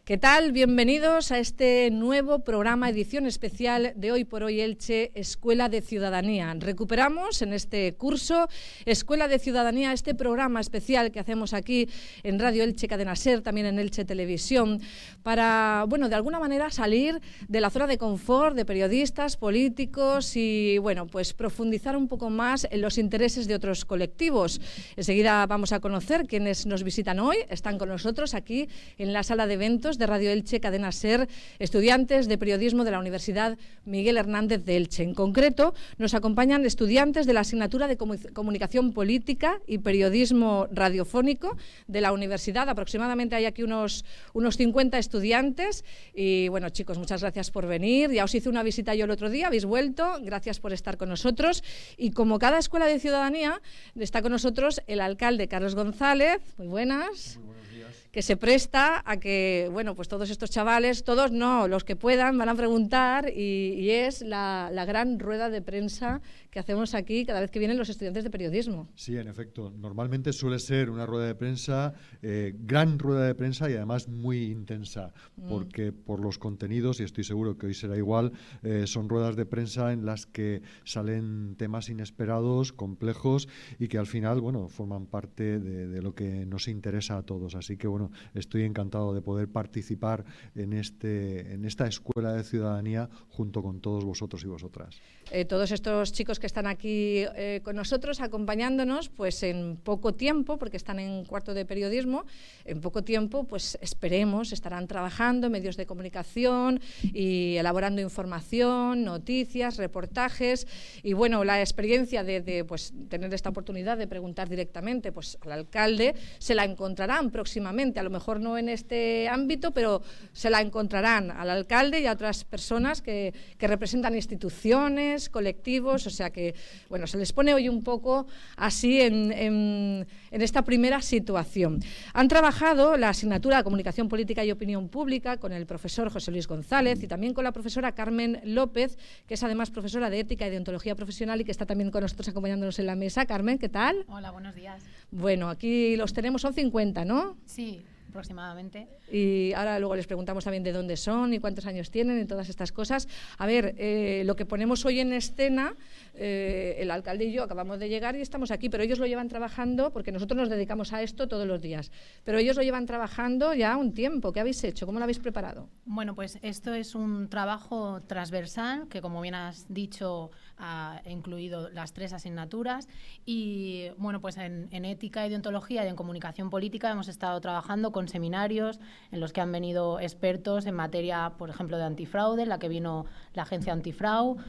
¿Qué tal? Bienvenidos a este nuevo programa, edición especial de Hoy por Hoy Elche, Escuela de Ciudadanía. Recuperamos en este curso Escuela de Ciudadanía, este programa especial que hacemos aquí en Radio Elche Cadena Ser, también en Elche Televisión, para, bueno, de alguna manera salir de la zona de confort de periodistas, políticos y, bueno, pues profundizar un poco más en los intereses de otros colectivos. Enseguida vamos a conocer quienes nos visitan hoy. Están con nosotros aquí en la sala de eventos de Radio Elche Cadena Ser, estudiantes de periodismo de la Universidad Miguel Hernández de Elche. En concreto, nos acompañan estudiantes de la asignatura de Comunicación Política y Periodismo Radiofónico de la universidad. Aproximadamente hay aquí unos 50 estudiantes. Y bueno, chicos, muchas gracias por venir. Ya os hice una visita yo el otro día, habéis vuelto. Gracias por estar con nosotros. Y como cada escuela de ciudadanía, está con nosotros el alcalde Carlos González. Muy buenas. Muy buenos días. Que se presta a que, bueno, pues todos estos chavales, todos no, los que puedan, van a preguntar y es la gran rueda de prensa que hacemos aquí cada vez que vienen los estudiantes de periodismo. Sí, en efecto. Normalmente suele ser una rueda de prensa, gran rueda de prensa y además muy intensa, porque por los contenidos, y estoy seguro que hoy será igual, son ruedas de prensa en las que salen temas inesperados, complejos y que al final, bueno, forman parte de lo que nos interesa a todos. Así que, bueno, estoy encantado de poder participar en esta escuela de ciudadanía junto con todos vosotros y vosotras. Todos estos chicos que están aquí con nosotros, acompañándonos, pues en poco tiempo, porque están en cuarto de periodismo, en poco tiempo, pues esperemos, estarán trabajando en medios de comunicación y elaborando información, noticias, reportajes, y bueno, la experiencia de pues, tener esta oportunidad de preguntar directamente pues, al alcalde, se la encontrarán próximamente, a lo mejor no en este ámbito, pero se la encontrarán al alcalde y a otras personas que representan instituciones, colectivos, o sea que, bueno, se les pone hoy un poco así en esta primera situación. Han trabajado la asignatura de Comunicación Política y Opinión Pública con el profesor José Luis González y también con la profesora Carmen López, que es además profesora de Ética y Deontología Profesional y que está también con nosotros acompañándonos en la mesa. Carmen, ¿qué tal? Hola, buenos días. Bueno, aquí los tenemos, son 50, ¿no? Sí, aproximadamente. Y ahora luego les preguntamos también de dónde son y cuántos años tienen y todas estas cosas. A ver, lo que ponemos hoy en escena, el alcalde y yo acabamos de llegar y estamos aquí, pero ellos lo llevan trabajando, porque nosotros nos dedicamos a esto todos los días, pero ellos lo llevan trabajando ya un tiempo. ¿Qué habéis hecho? ¿Cómo lo habéis preparado? Bueno, pues esto es un trabajo transversal que, como bien has dicho, ha incluido las 3 asignaturas y, bueno, pues en ética y deontología y en comunicación política hemos estado trabajando con seminarios en los que han venido expertos en materia, por ejemplo, de antifraude, en la que vino la agencia antifraude,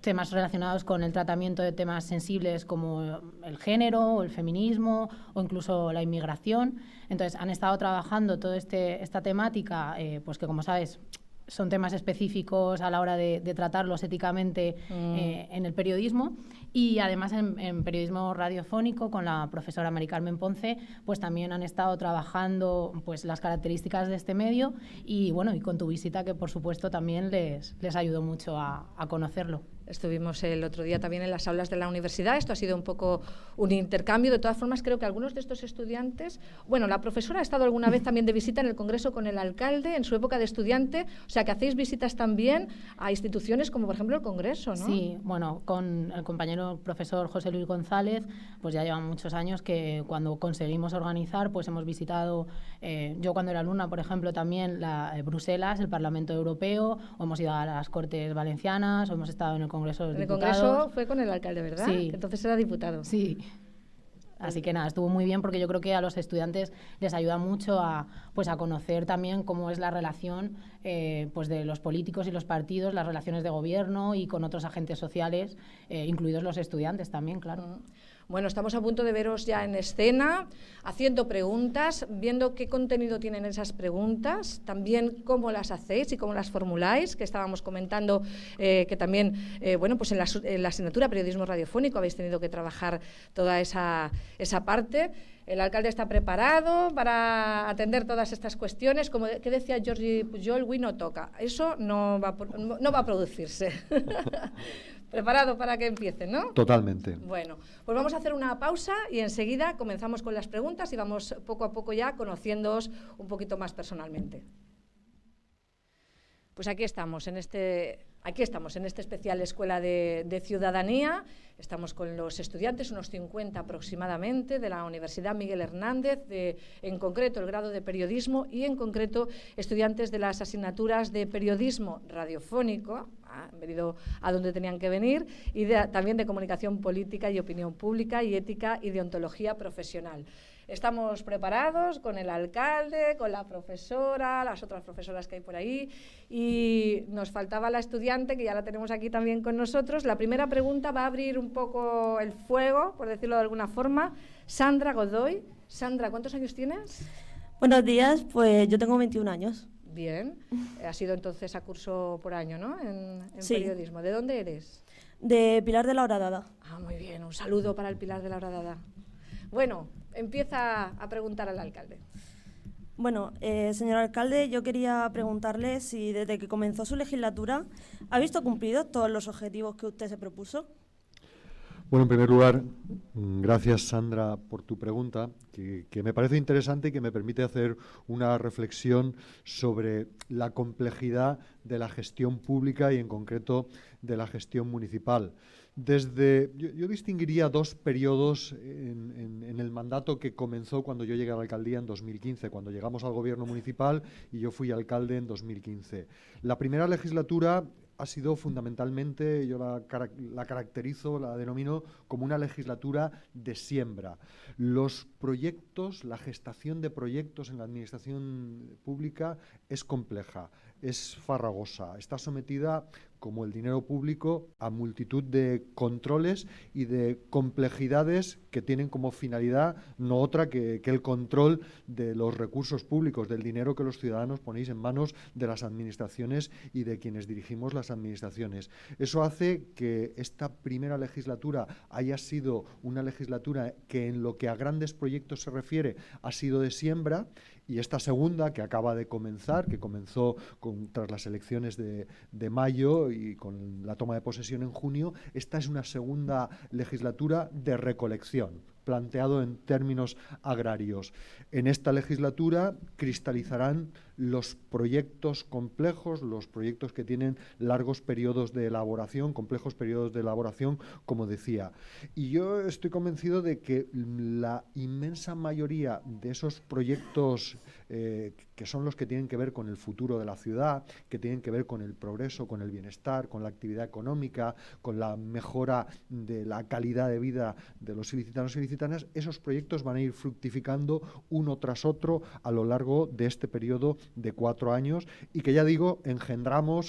temas relacionados con el tratamiento de temas sensibles como el género o el feminismo o incluso la inmigración. Entonces, han estado trabajando toda esta temática, pues que, como sabes, son temas específicos a la hora de tratarlos éticamente en el periodismo. Y además en periodismo radiofónico con la profesora Mari Carmen Ponce, pues también han estado trabajando pues las características de este medio y bueno, y con tu visita, que por supuesto también les ayudó mucho a conocerlo. Estuvimos el otro día también en las aulas de la universidad. Esto ha sido un poco un intercambio. De todas formas, creo que algunos de estos estudiantes... Bueno, la profesora ha estado alguna vez también de visita en el Congreso con el alcalde en su época de estudiante. O sea, que hacéis visitas también a instituciones como, por ejemplo, el Congreso, ¿no? Sí, bueno, con el compañero profesor José Luis González, pues ya llevan muchos años que cuando conseguimos organizar, pues hemos visitado, yo cuando era alumna, por ejemplo, también Bruselas, el Parlamento Europeo, o hemos ido a las Cortes Valencianas, o hemos estado en el Congreso de los Diputados. El Congreso fue con el alcalde, ¿verdad? Sí. Que entonces era diputado. Sí. Así que nada, estuvo muy bien porque yo creo que a los estudiantes les ayuda mucho a conocer también cómo es la relación pues de los políticos y los partidos, las relaciones de gobierno y con otros agentes sociales, incluidos los estudiantes también, claro. Bueno, estamos a punto de veros ya en escena, haciendo preguntas, viendo qué contenido tienen esas preguntas, también cómo las hacéis y cómo las formuláis, que estábamos comentando que también, bueno, pues en la asignatura Periodismo Radiofónico habéis tenido que trabajar toda esa parte. El alcalde está preparado para atender todas estas cuestiones. Como que decía Jordi Pujol, "Avui no toca". Eso no va a producirse. ¿Preparado para que empiece, no? Totalmente. Bueno, pues vamos a hacer una pausa y enseguida comenzamos con las preguntas y vamos poco a poco ya conociéndoos un poquito más personalmente. Pues aquí estamos en este especial Escuela de Ciudadanía. Estamos con los estudiantes, unos 50 aproximadamente, de la Universidad Miguel Hernández, en concreto el grado de periodismo y en concreto estudiantes de las asignaturas de periodismo radiofónico, han venido a donde tenían que venir, y también de comunicación política y opinión pública y ética y deontología profesional. Estamos preparados con el alcalde, con la profesora, las otras profesoras que hay por ahí, y nos faltaba la estudiante, que ya la tenemos aquí también con nosotros. La primera pregunta va a abrir un poco el fuego, por decirlo de alguna forma. Sandra Godoy. Sandra, ¿cuántos años tienes? Buenos días, pues yo tengo 21 años. Bien, ha sido entonces a curso por año, ¿no? En sí. Periodismo. ¿De dónde eres? De Pilar de la Horadada. Ah, muy bien, un saludo para el Pilar de la Horadada. Bueno, empieza a preguntar al alcalde. Bueno, señor alcalde, yo quería preguntarle si desde que comenzó su legislatura ha visto cumplidos todos los objetivos que usted se propuso. Bueno, en primer lugar, gracias Sandra por tu pregunta, que me parece interesante y que me permite hacer una reflexión sobre la complejidad de la gestión pública y en concreto de la gestión municipal. Yo distinguiría dos periodos en el mandato que comenzó cuando yo llegué a la alcaldía en 2015, cuando llegamos al gobierno municipal y yo fui alcalde en 2015. La primera legislatura ha sido fundamentalmente, yo la caracterizo, la denomino como una legislatura de siembra. Los proyectos, la gestación de proyectos en la administración pública es compleja, es farragosa, está sometida, como el dinero público, a multitud de controles y de complejidades que tienen como finalidad no otra que el control de los recursos públicos, del dinero que los ciudadanos ponéis en manos de las administraciones y de quienes dirigimos las administraciones. Eso hace que esta primera legislatura haya sido una legislatura que en lo que a grandes proyectos se refiere ha sido de siembra, y esta segunda, que acaba de comenzar, que comenzó tras las elecciones de mayo y con la toma de posesión en junio, esta es una segunda legislatura de recolección, planteado en términos agrarios. En esta legislatura cristalizarán los proyectos complejos, los proyectos que tienen largos periodos de elaboración, complejos periodos de elaboración, como decía. Y yo estoy convencido de que la inmensa mayoría de esos proyectos que son los que tienen que ver con el futuro de la ciudad, que tienen que ver con el progreso, con el bienestar, con la actividad económica, con la mejora de la calidad de vida de los ilicitanos y ilicitanas, esos proyectos van a ir fructificando uno tras otro a lo largo de este periodo de 4 años y que, ya digo,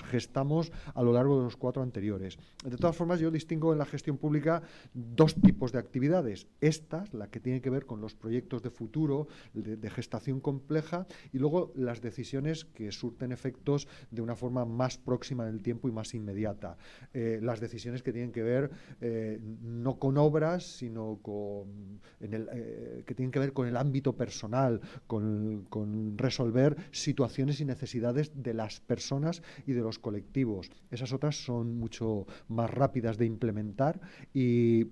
gestamos a lo largo de los 4 anteriores. De todas formas, yo distingo en la gestión pública dos tipos de actividades. Estas, la que tiene que ver con los proyectos de futuro, de gestación compleja, y luego las decisiones que surten efectos de una forma más próxima en el tiempo y más inmediata. Las decisiones que tienen que ver no con obras, sino que tienen que ver con el ámbito personal, con resolver situaciones y necesidades de las personas y de los colectivos. Esas otras son mucho más rápidas de implementar y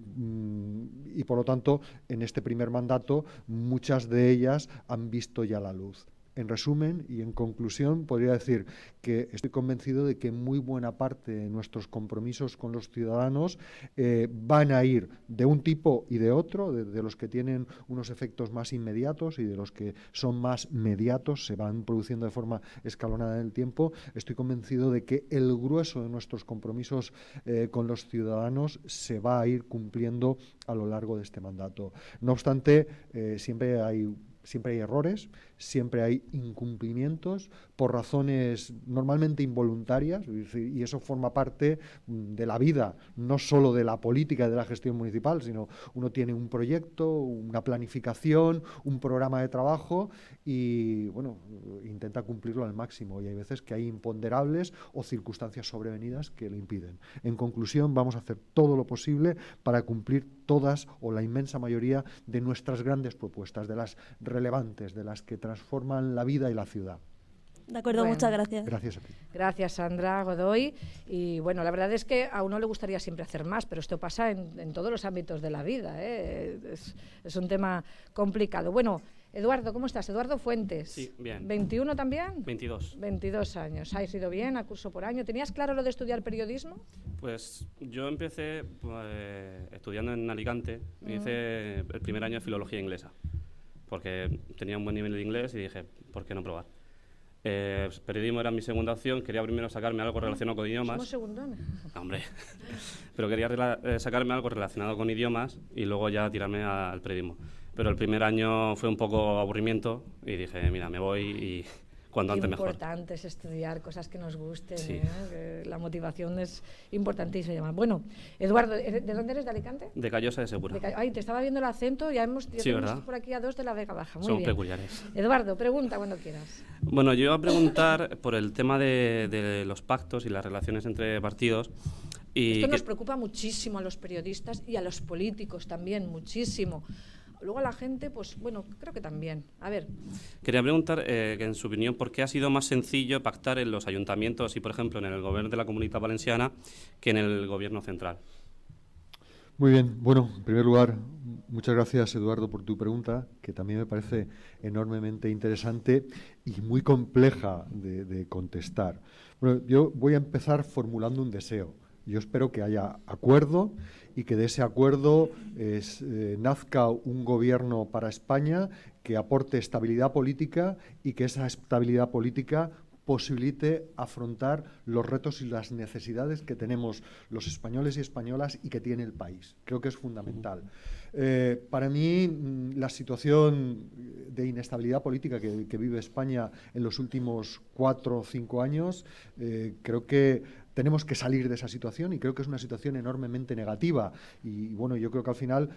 por lo tanto, en este primer mandato, muchas de ellas han visto ya la luz. En resumen y en conclusión, podría decir que estoy convencido de que muy buena parte de nuestros compromisos con los ciudadanos van a ir de un tipo y de otro, de los que tienen unos efectos más inmediatos y de los que son más mediatos, se van produciendo de forma escalonada en el tiempo. Estoy convencido de que el grueso de nuestros compromisos con los ciudadanos se va a ir cumpliendo a lo largo de este mandato. No obstante, siempre hay errores, siempre hay incumplimientos por razones normalmente involuntarias, y eso forma parte de la vida, no solo de la política y de la gestión municipal, sino uno tiene un proyecto, una planificación, un programa de trabajo y, bueno, intenta cumplirlo al máximo, y hay veces que hay imponderables o circunstancias sobrevenidas que lo impiden. En conclusión, vamos a hacer todo lo posible para cumplir todas o la inmensa mayoría de nuestras grandes propuestas, de las relevantes, de las que transforman la vida y la ciudad. De acuerdo, Bueno. muchas gracias. Gracias a ti. Gracias, Sandra Godoy. Y bueno, la verdad es que a uno le gustaría siempre hacer más, pero esto pasa en todos los ámbitos de la vida, ¿eh? Es un tema complicado. Bueno, Eduardo, ¿cómo estás? Eduardo Fuentes. Sí, bien. ¿21 también? 22. 22 años. ¿Has ido bien a curso por año? ¿Tenías claro lo de estudiar periodismo? Pues yo empecé estudiando en Alicante, hice el primer año de filología inglesa, porque tenía un buen nivel de inglés y dije, ¿por qué no probar? Periodismo era mi segunda opción, quería primero sacarme algo relacionado con idiomas. Somos segundones. Hombre, pero quería sacarme algo relacionado con idiomas y luego ya tirarme al periodismo. Pero el primer año fue un poco aburrimiento y dije, mira, me voy y cuanto antes mejor. Importante es estudiar cosas que nos gusten, Sí. que la motivación es importantísima. Bueno, Eduardo, ¿de dónde eres? ¿De Alicante? De Callosa de Segura. Ay, te estaba viendo el acento, ya Sí, tenemos ¿verdad? por aquí a 2 de la Vega Baja. Muy Son bien. peculiares. Eduardo, pregunta cuando quieras. Bueno, yo iba a preguntar por el tema de los pactos y las relaciones entre partidos. Y Esto nos preocupa muchísimo a los periodistas y a los políticos también, muchísimo. Luego a la gente, pues bueno, creo que también. A ver. quería preguntar, que en su opinión, ¿por qué ha sido más sencillo pactar en los ayuntamientos y, por ejemplo, en el gobierno de la Comunitat Valenciana que en el gobierno central? Muy bien. Bueno, en primer lugar, muchas gracias, Eduardo, por tu pregunta, que también me parece enormemente interesante y muy compleja de contestar. Bueno, yo voy a empezar formulando un deseo. Yo espero que haya acuerdo y que de ese acuerdo nazca un gobierno para España que aporte estabilidad política y que esa estabilidad política posibilite afrontar los retos y las necesidades que tenemos los españoles y españolas y que tiene el país. Creo que es fundamental. Para mí, la situación de inestabilidad política que vive España en los últimos 4 o 5 años, creo que tenemos que salir de esa situación y creo que es una situación enormemente negativa. Y bueno, yo creo que al final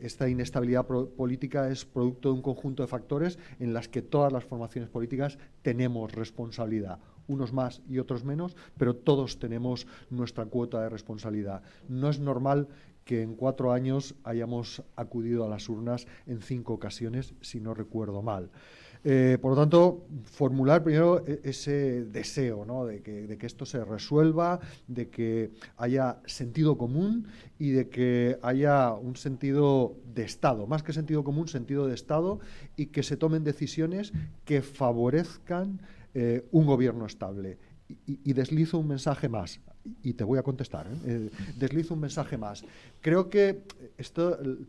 esta inestabilidad política es producto de un conjunto de factores en las que todas las formaciones políticas tenemos responsabilidad. Unos más y otros menos, pero todos tenemos nuestra cuota de responsabilidad. No es normal que en 4 años hayamos acudido a las urnas en 5 ocasiones, si no recuerdo mal. Por lo tanto, formular primero ese deseo, ¿no?, de que esto se resuelva, de que haya sentido común y de que haya un sentido de Estado, más que sentido común, sentido de Estado, y que se tomen decisiones que favorezcan un gobierno estable. Y deslizo un mensaje más, y te voy a contestar, deslizo un mensaje más. Creo que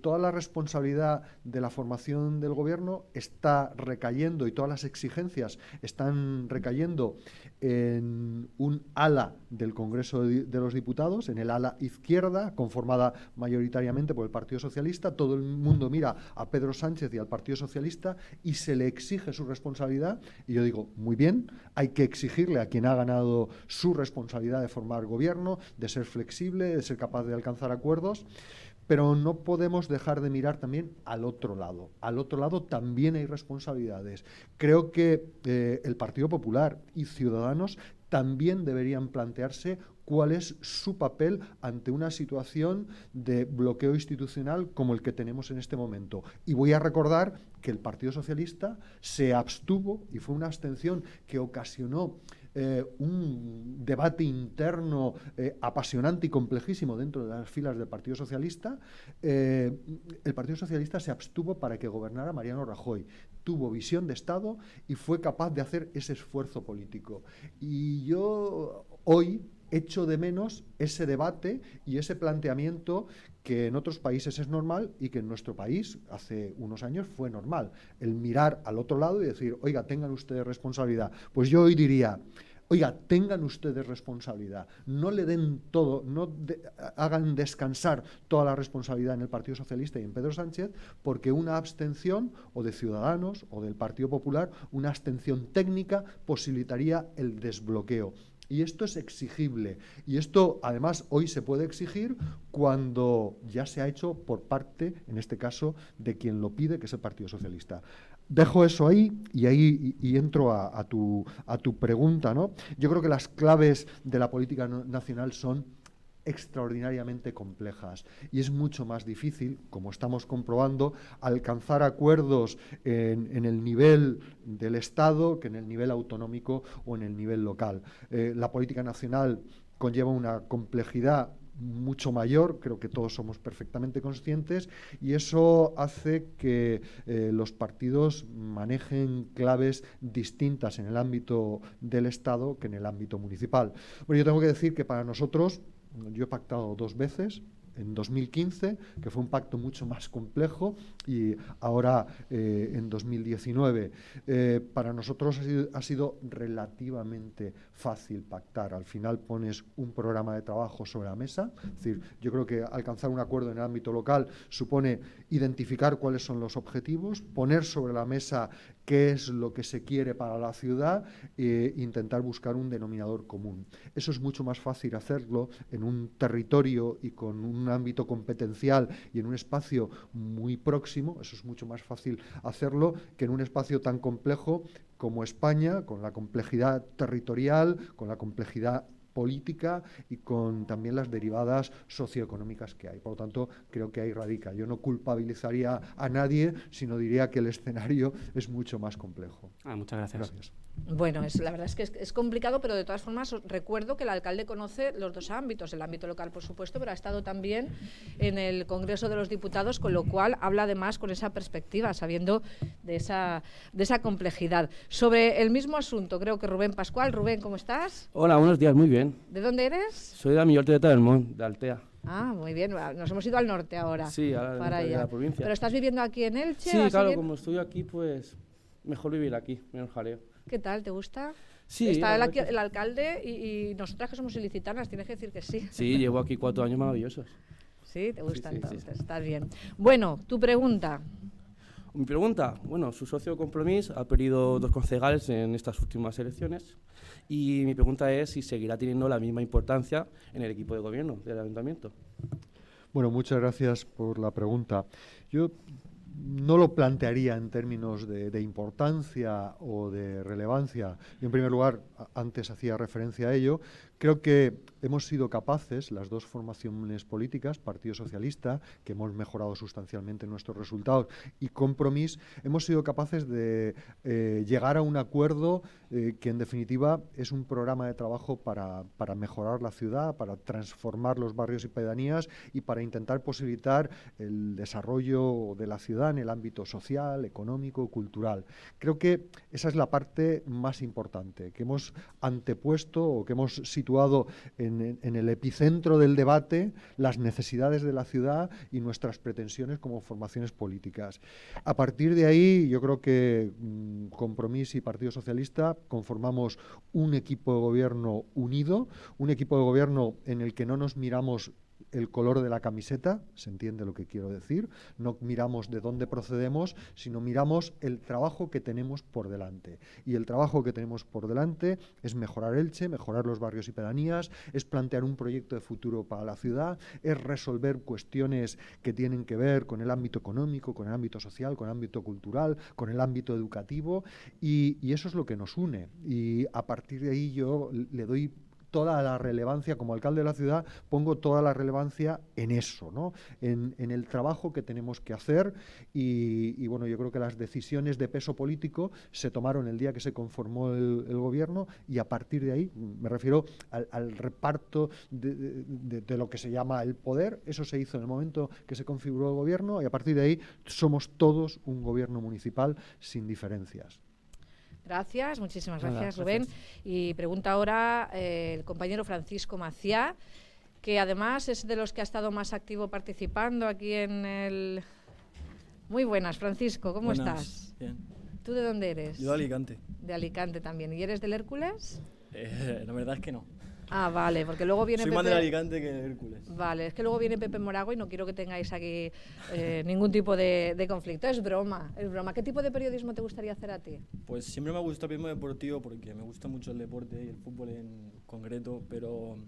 toda la responsabilidad de la formación del gobierno está recayendo y todas las exigencias están recayendo en un ala del Congreso de los Diputados, en el ala izquierda, conformada mayoritariamente por el Partido Socialista. Todo el mundo mira a Pedro Sánchez y al Partido Socialista y se le exige su responsabilidad. Y yo digo, muy bien, hay que exigirle a quien ha ganado su responsabilidad de formar gobierno, de ser flexible, de ser capaz de alcanzar acuerdos, pero no podemos dejar de mirar también al otro lado. Al otro lado también hay responsabilidades. Creo que el Partido Popular y Ciudadanos también deberían plantearse cuál es su papel ante una situación de bloqueo institucional como el que tenemos en este momento. Y voy a recordar que el Partido Socialista se abstuvo y fue una abstención que ocasionó un debate interno apasionante y complejísimo dentro de las filas del Partido Socialista. El Partido Socialista se abstuvo para que gobernara Mariano Rajoy. Tuvo visión de Estado y fue capaz de hacer ese esfuerzo político. Y yo hoy echo de menos ese debate y ese planteamiento que en otros países es normal y que en nuestro país hace unos años fue normal. El mirar al otro lado y decir, oiga, tengan ustedes responsabilidad. Pues yo hoy diría, oiga, tengan ustedes responsabilidad, no le den todo, hagan descansar toda la responsabilidad en el Partido Socialista y en Pedro Sánchez, porque una abstención, o de Ciudadanos o del Partido Popular, una abstención técnica posibilitaría el desbloqueo. Y esto es exigible. Y esto, además, hoy se puede exigir cuando ya se ha hecho por parte, en este caso, de quien lo pide, que es el Partido Socialista. Dejo eso ahí y entro a tu pregunta, ¿no? Yo creo que las claves de la política nacional son extraordinariamente complejas y es mucho más difícil, como estamos comprobando, alcanzar acuerdos en el nivel del Estado que en el nivel autonómico o en el nivel local. La política nacional conlleva una complejidad mucho mayor, creo que todos somos perfectamente conscientes, y eso hace que los partidos manejen claves distintas en el ámbito del Estado que en el ámbito municipal. Bueno, yo tengo que decir que para nosotros, yo he pactado 2 veces, en 2015, que fue un pacto mucho más complejo, y ahora en 2019. Para nosotros ha sido relativamente fácil pactar. Al final pones un programa de trabajo sobre la mesa. Es decir, yo creo que alcanzar un acuerdo en el ámbito local supone identificar cuáles son los objetivos, poner sobre la mesa qué es lo que se quiere para la ciudad e intentar buscar un denominador común. Eso es mucho más fácil hacerlo en un territorio y con un ámbito competencial y en un espacio muy próximo. Eso es mucho más fácil hacerlo que en un espacio tan complejo como España, con la complejidad territorial, con la complejidad política y con también las derivadas socioeconómicas que hay. Por lo tanto, creo que ahí radica. Yo no culpabilizaría a nadie, sino diría que el escenario es mucho más complejo. Muchas gracias. Gracias. Bueno, la verdad es que es complicado, pero de todas formas recuerdo que el alcalde conoce los 2 ámbitos, el ámbito local, por supuesto, pero ha estado también en el Congreso de los Diputados, con lo cual habla además con esa perspectiva, sabiendo de esa complejidad. Sobre el mismo asunto, creo que Rubén Pascual. Rubén, ¿cómo estás? Hola, buenos días, muy bien. ¿De dónde eres? Soy de la Millor Tereta del Mont, de Altea. Ah, muy bien, nos hemos ido al norte ahora. Sí, ahora para allá. De la provincia. ¿Pero estás viviendo aquí en Elche? Sí, claro, como estoy aquí, pues mejor vivir aquí, menos jaleo. ¿Qué tal? ¿Te gusta? Sí. Está el alcalde y nosotras que somos ilicitanas, tienes que decir que sí. Sí, llevo aquí 4 años maravillosos. Sí, te gusta, sí, entonces, sí. estás bien. Bueno, tu pregunta. Mi pregunta, bueno, su socio Compromís ha perdido 2 concejales en estas últimas elecciones y mi pregunta es si seguirá teniendo la misma importancia en el equipo de gobierno del ayuntamiento. Bueno, muchas gracias por la pregunta. Yo no lo plantearía en términos de importancia o de relevancia. Yo, en primer lugar, antes hacía referencia a ello. Creo que hemos sido capaces, las 2 formaciones políticas, Partido Socialista, que hemos mejorado sustancialmente nuestros resultados, y Compromís, hemos sido capaces de llegar a un acuerdo que, en definitiva, es un programa de trabajo para mejorar la ciudad, para transformar los barrios y pedanías y para intentar posibilitar el desarrollo de la ciudad en el ámbito social, económico, cultural. Creo que esa es la parte más importante, que hemos antepuesto o que hemos situado en el epicentro del debate las necesidades de la ciudad y nuestras pretensiones como formaciones políticas. A partir de ahí, yo creo que Compromís y Partido Socialista conformamos un equipo de gobierno unido, un equipo de gobierno en el que no nos miramos el color de la camiseta, se entiende lo que quiero decir, no miramos de dónde procedemos, sino miramos el trabajo que tenemos por delante. Y el trabajo que tenemos por delante es mejorar Elche, mejorar los barrios y pedanías, es plantear un proyecto de futuro para la ciudad, es resolver cuestiones que tienen que ver con el ámbito económico, con el ámbito social, con el ámbito cultural, con el ámbito educativo, y eso es lo que nos une. Y a partir de ahí yo le doy toda la relevancia, como alcalde de la ciudad, pongo toda la relevancia en eso, ¿no? En el trabajo que tenemos que hacer y bueno, yo creo que las decisiones de peso político se tomaron el día que se conformó el gobierno y a partir de ahí, me refiero al reparto de lo que se llama el poder, eso se hizo en el momento que se configuró el gobierno y a partir de ahí somos todos un gobierno municipal sin diferencias. Gracias, muchísimas gracias, Nada, Rubén. gracias. Y pregunta ahora el compañero Francisco Maciá, que además es de los que ha estado más activo participando aquí en el... Muy buenas, Francisco, ¿cómo estás? Bien. ¿Tú de dónde eres? Yo de Alicante. De Alicante también. ¿Y eres del Hércules? La verdad es que no. Ah, vale, porque luego viene Soy Pepe... más del Alicante que del Hércules. Vale, es que luego viene Pepe Morago y no quiero que tengáis aquí ningún tipo de conflicto. Es broma, es broma. ¿Qué tipo de periodismo te gustaría hacer a ti? Pues siempre me ha gustado el periodismo deportivo porque me gusta mucho el deporte y el fútbol en concreto, pero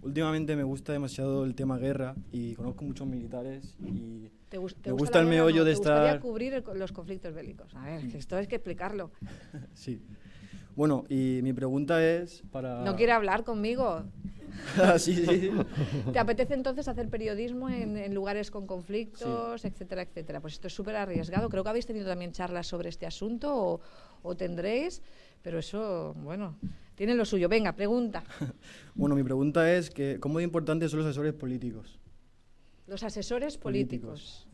últimamente me gusta demasiado el tema guerra y conozco muchos militares y me gusta el meollo de estar... ¿Te gustaría estar... cubrir los conflictos bélicos? A ver, que esto hay que explicarlo. Sí. Bueno, y mi pregunta es para... ¿No quiere hablar conmigo? Sí. ¿Te apetece entonces hacer periodismo en lugares con conflictos, etcétera, etcétera? Pues esto es súper arriesgado. Creo que habéis tenido también charlas sobre este asunto o tendréis, pero eso, bueno, tiene lo suyo. Venga, pregunta. Bueno, mi pregunta es que ¿cómo de importantes son los asesores políticos? Los asesores políticos.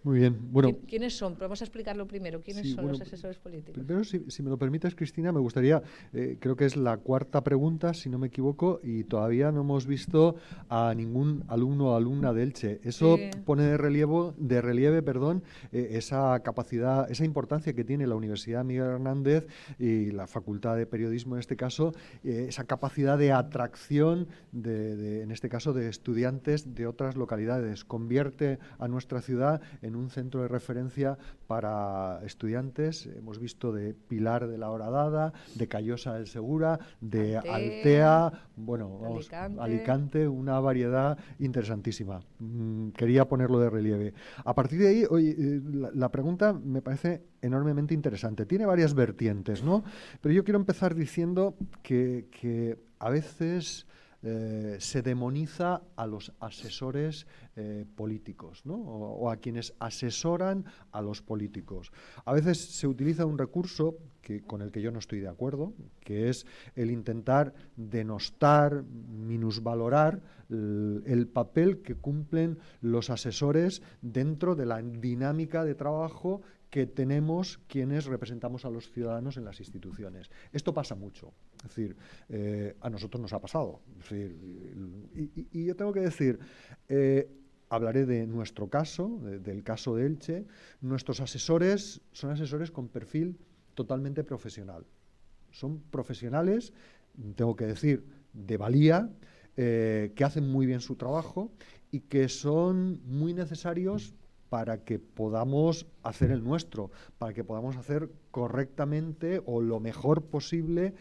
Muy bien. Bueno, ¿Quiénes son? Vamos a explicarlo primero. ¿Quiénes son los asesores políticos? Primero, si me lo permites, Cristina, me gustaría, creo que es la cuarta pregunta, si no me equivoco, y todavía no hemos visto a ningún alumno o alumna de Elche. Eso pone de relieve, esa capacidad, esa importancia que tiene la Universidad Miguel Hernández y la Facultad de Periodismo en este caso, esa capacidad de atracción, en este caso, de estudiantes de otras localidades. Convierte a nuestra ciudad en un centro de referencia para estudiantes. Hemos visto de Pilar de la Horadada, de Callosa del Segura, de Altea, bueno, vamos, Alicante, una variedad interesantísima. Quería ponerlo de relieve. A partir de ahí, oye, la pregunta me parece enormemente interesante. Tiene varias vertientes, ¿no? Pero yo quiero empezar diciendo que a veces se demoniza a los asesores políticos, ¿no? o a quienes asesoran a los políticos. A veces se utiliza un recurso con el que yo no estoy de acuerdo, que es el intentar denostar, minusvalorar el papel que cumplen los asesores dentro de la dinámica de trabajo que tenemos quienes representamos a los ciudadanos en las instituciones. Esto pasa mucho. Es decir, a nosotros nos ha pasado. Es decir, y yo tengo que decir, hablaré de nuestro caso, del caso de Elche. Nuestros asesores son asesores con perfil totalmente profesional. Son profesionales, tengo que decir, de valía, que hacen muy bien su trabajo y que son muy necesarios para que podamos hacer el nuestro, para que podamos hacer correctamente o lo mejor posible,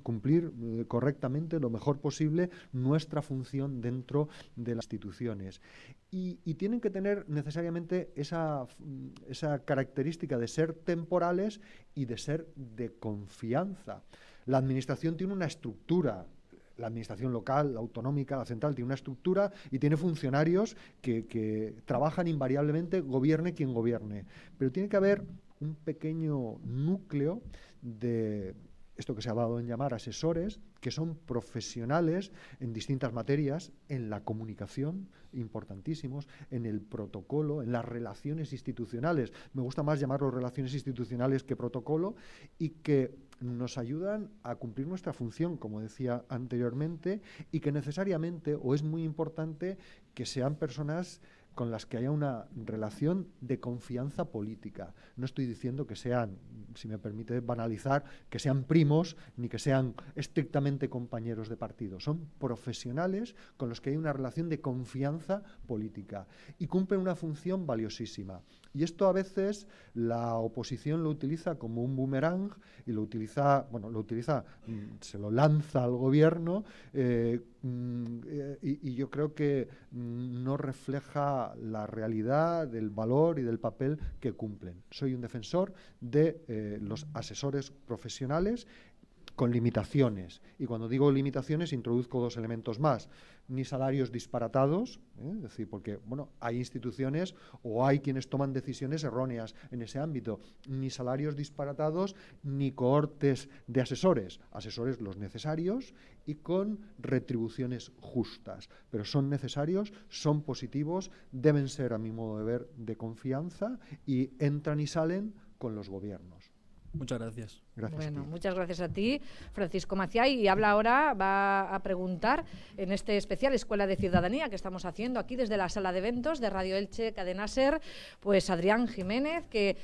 cumplir correctamente lo mejor posible nuestra función dentro de las instituciones. Y tienen que tener necesariamente esa característica de ser temporales y de ser de confianza. La administración tiene una estructura. La administración local, la autonómica, la central, tiene una estructura y tiene funcionarios que trabajan invariablemente, gobierne quien gobierne. Pero tiene que haber un pequeño núcleo de esto que se ha dado en llamar asesores, que son profesionales en distintas materias, en la comunicación, importantísimos, en el protocolo, en las relaciones institucionales. Me gusta más llamarlo relaciones institucionales que protocolo, y que nos ayudan a cumplir nuestra función, como decía anteriormente, y que necesariamente, o es muy importante, que sean personas con las que haya una relación de confianza política. No estoy diciendo que sean, si me permite banalizar, que sean primos ni que sean estrictamente compañeros de partido. Son profesionales con los que hay una relación de confianza política y cumplen una función valiosísima. Y esto a veces la oposición lo utiliza como un boomerang y se lo lanza al gobierno y yo creo que no refleja la realidad del valor y del papel que cumplen. Soy un defensor de los asesores profesionales con limitaciones. Y cuando digo limitaciones introduzco dos elementos más. Ni salarios disparatados, es decir, porque hay instituciones o hay quienes toman decisiones erróneas en ese ámbito. Ni salarios disparatados, ni cohortes de asesores. Asesores los necesarios y con retribuciones justas. Pero son necesarios, son positivos, deben ser, a mi modo de ver, de confianza y entran y salen con los gobiernos. Muchas gracias. Bueno, muchas gracias a ti, Francisco Maciay. Y va a preguntar en este especial Escuela de Ciudadanía que estamos haciendo aquí desde la sala de eventos de Radio Elche, Cadena SER, pues Adrián Jiménez, que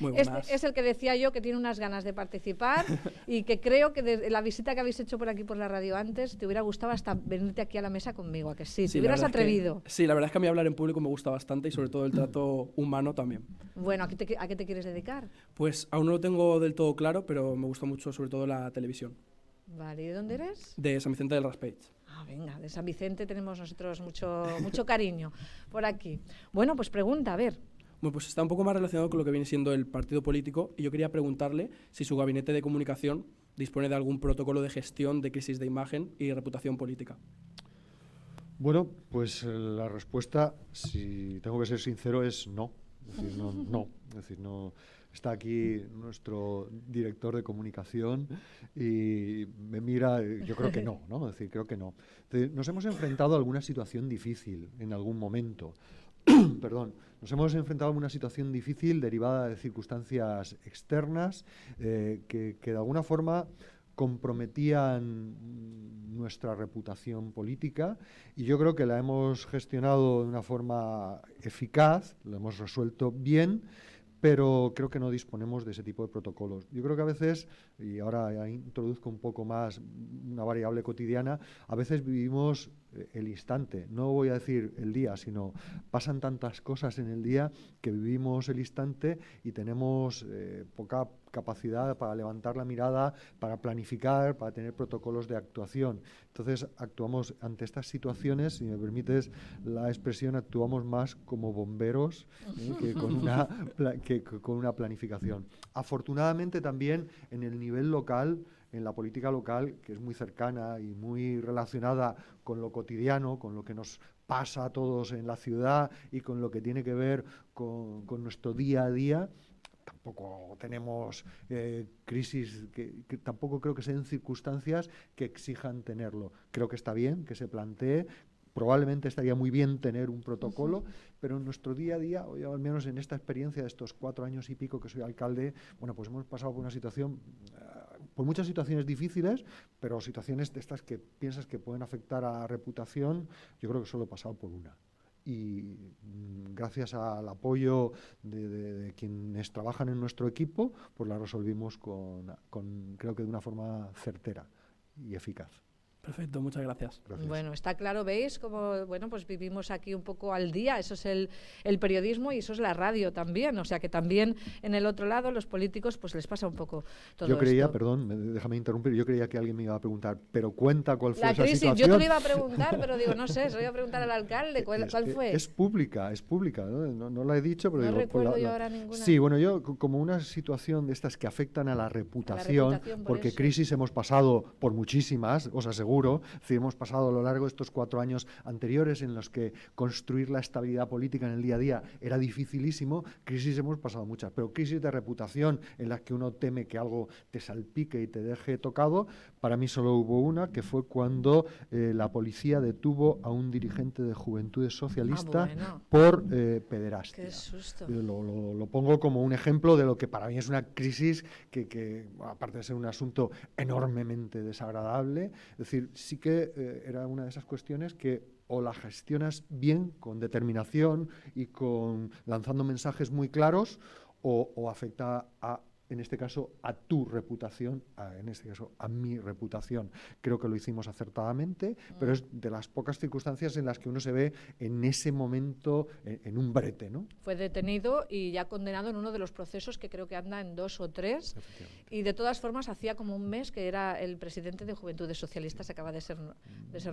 es el que decía yo que tiene unas ganas de participar y que creo que de la visita que habéis hecho por aquí por la radio antes te hubiera gustado hasta venirte aquí a la mesa conmigo, ¿a que sí? ¿Te hubieras atrevido? Sí, la verdad es que a mí hablar en público me gusta bastante y sobre todo el trato humano también. Bueno, ¿a qué te quieres dedicar? Pues aún no lo tengo del todo claro, pero me gusta mucho sobre todo la televisión. Vale, ¿y de dónde eres? De San Vicente del Raspeig. Ah, venga, de San Vicente tenemos nosotros mucho cariño por aquí. Bueno, pues pregunta, a ver. Bueno, pues está un poco más relacionado con lo que viene siendo el partido político y yo quería preguntarle si su gabinete de comunicación dispone de algún protocolo de gestión de crisis de imagen y reputación política. Bueno, pues la respuesta, si tengo que ser sincero, es no. Es decir, no. Es decir, no. Está aquí nuestro director de comunicación y me mira, yo creo que no, ¿no? Es decir, creo que no. Es decir, nos hemos enfrentado a alguna situación difícil en algún momento. Perdón, nos hemos enfrentado a una situación difícil derivada de circunstancias externas que de alguna forma comprometían nuestra reputación política y yo creo que la hemos gestionado de una forma eficaz, lo hemos resuelto bien, pero creo que no disponemos de ese tipo de protocolos. Yo creo que a veces, y ahora introduzco un poco más una variable cotidiana, a veces vivimos el instante, no voy a decir el día, sino pasan tantas cosas en el día que vivimos el instante y tenemos poca capacidad para levantar la mirada, para planificar, para tener protocolos de actuación. Entonces actuamos ante estas situaciones, si me permites la expresión, actuamos más como bomberos que con una planificación. Afortunadamente también en el nivel local, en la política local, que es muy cercana y muy relacionada con lo cotidiano, con lo que nos pasa a todos en la ciudad y con lo que tiene que ver con nuestro día a día, tampoco tenemos crisis, que tampoco creo que sean circunstancias que exijan tenerlo. Creo que está bien que se plantee. Probablemente estaría muy bien tener un protocolo, pero en nuestro día a día, o al menos en esta experiencia de estos 4 años y pico que soy alcalde, bueno, pues hemos pasado por una situación, por muchas situaciones difíciles, pero situaciones de estas que piensas que pueden afectar a la reputación, yo creo que solo he pasado por una. Y gracias al apoyo de quienes trabajan en nuestro equipo, pues la resolvimos creo que de una forma certera y eficaz. Perfecto, muchas gracias. Bueno, está claro, veis como, bueno, pues vivimos aquí un poco al día, eso es el periodismo y eso es la radio también, o sea que también en el otro lado los políticos pues les pasa un poco todo Yo creía, esto. perdón, déjame interrumpir, yo creía que alguien me iba a preguntar, pero cuenta cuál fue la esa crisis, situación. yo te lo iba a preguntar, pero digo, no sé, se lo iba a preguntar al alcalde, ¿cuál fue? Es pública, no la he dicho, pero no digo, recuerdo yo ahora ninguna. Sí, bueno, yo como una situación de estas que afectan a la reputación, porque eso. Crisis hemos pasado por muchísimas, os aseguro, es decir, hemos pasado a lo largo de estos 4 años anteriores en los que construir la estabilidad política en el día a día era dificilísimo. Crisis hemos pasado muchas, pero crisis de reputación en las que uno teme que algo te salpique y te deje tocado, para mí solo hubo una, que fue cuando la policía detuvo a un dirigente de Juventudes Socialista por pederastia. Qué susto. Lo pongo como un ejemplo de lo que para mí es una crisis que aparte de ser un asunto enormemente desagradable, es decir, sí que era una de esas cuestiones que o la gestionas bien, con determinación y lanzando mensajes muy claros, o afecta en este caso a tu reputación, en este caso a mi reputación. Creo que lo hicimos acertadamente, pero es de las pocas circunstancias en las que uno se ve en ese momento en un brete, ¿no? Fue detenido y ya condenado en uno de los procesos que creo que anda en 2 o 3, y de todas formas hacía como un mes que era el presidente de Juventudes Socialistas, acaba de ser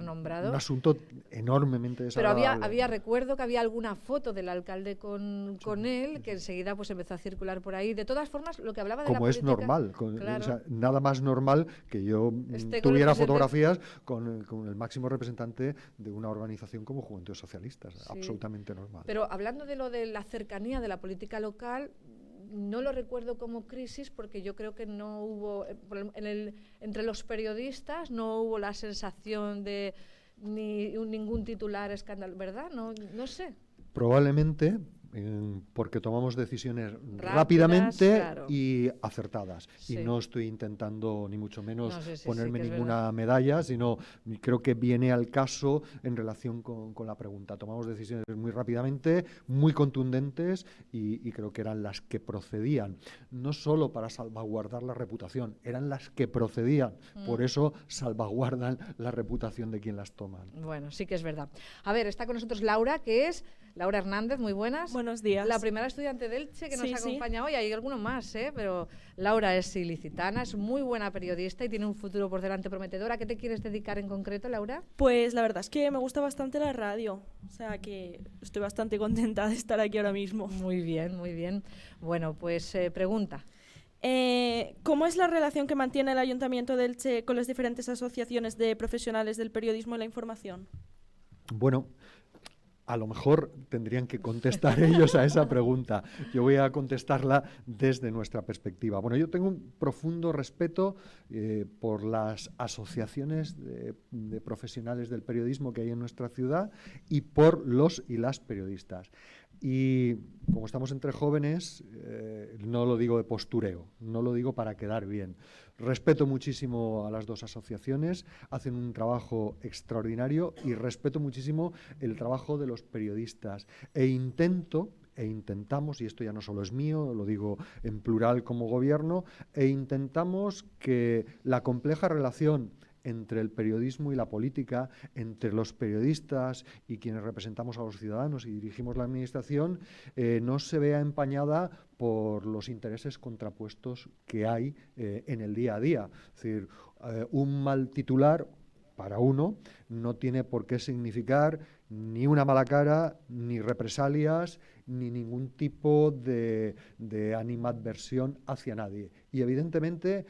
nombrado. Un asunto enormemente desagradable. Pero recuerdo que había alguna foto del alcalde con él, que enseguida pues empezó a circular por ahí. De todas formas, lo que hablaba de como la es política, normal, claro. O sea, nada más normal que yo tuviera fotografías con el máximo representante de una organización como Juventudes Socialistas, sí. Absolutamente normal. Pero hablando de lo de la cercanía de la política local, no lo recuerdo como crisis porque yo creo que no hubo, entre los periodistas no hubo la sensación de ningún titular escándalo, ¿verdad? No sé. Probablemente porque tomamos decisiones rápidamente, claro, y acertadas. Sí. Y no estoy intentando ni mucho menos ponerme ninguna medalla, sino creo que viene al caso en relación con la pregunta. Tomamos decisiones muy rápidamente, muy contundentes y creo que eran las que procedían, no solo para salvaguardar la reputación, eran las que procedían. Por eso salvaguardan la reputación de quien las toma. Bueno, sí que es verdad. A ver, está con nosotros Laura, que es Laura Hernández, muy buenas. Buenos días. La primera estudiante de Elche que nos acompaña hoy. Hay algunos más, pero Laura es ilicitana, es muy buena periodista y tiene un futuro por delante prometedor. ¿A qué te quieres dedicar en concreto, Laura? Pues la verdad es que me gusta bastante la radio, o sea que estoy bastante contenta de estar aquí ahora mismo. Muy bien, muy bien. Bueno, pues pregunta. ¿Cómo es la relación que mantiene el Ayuntamiento de Elche con las diferentes asociaciones de profesionales del periodismo y la información? Bueno, a lo mejor tendrían que contestar ellos a esa pregunta. Yo voy a contestarla desde nuestra perspectiva. Bueno, yo tengo un profundo respeto por las asociaciones de profesionales del periodismo que hay en nuestra ciudad y por los y las periodistas. Y como estamos entre jóvenes, no lo digo de postureo, no lo digo para quedar bien. Respeto muchísimo a las dos asociaciones, hacen un trabajo extraordinario y respeto muchísimo el trabajo de los periodistas. Intentamos, y esto ya no solo es mío, lo digo en plural como gobierno, intentamos que la compleja relación entre el periodismo y la política, entre los periodistas y quienes representamos a los ciudadanos y dirigimos la administración, no se vea empañada por los intereses contrapuestos que hay en el día a día. Es decir, un mal titular para uno no tiene por qué significar ni una mala cara, ni represalias, ni ningún tipo de animadversión hacia nadie. Y evidentemente,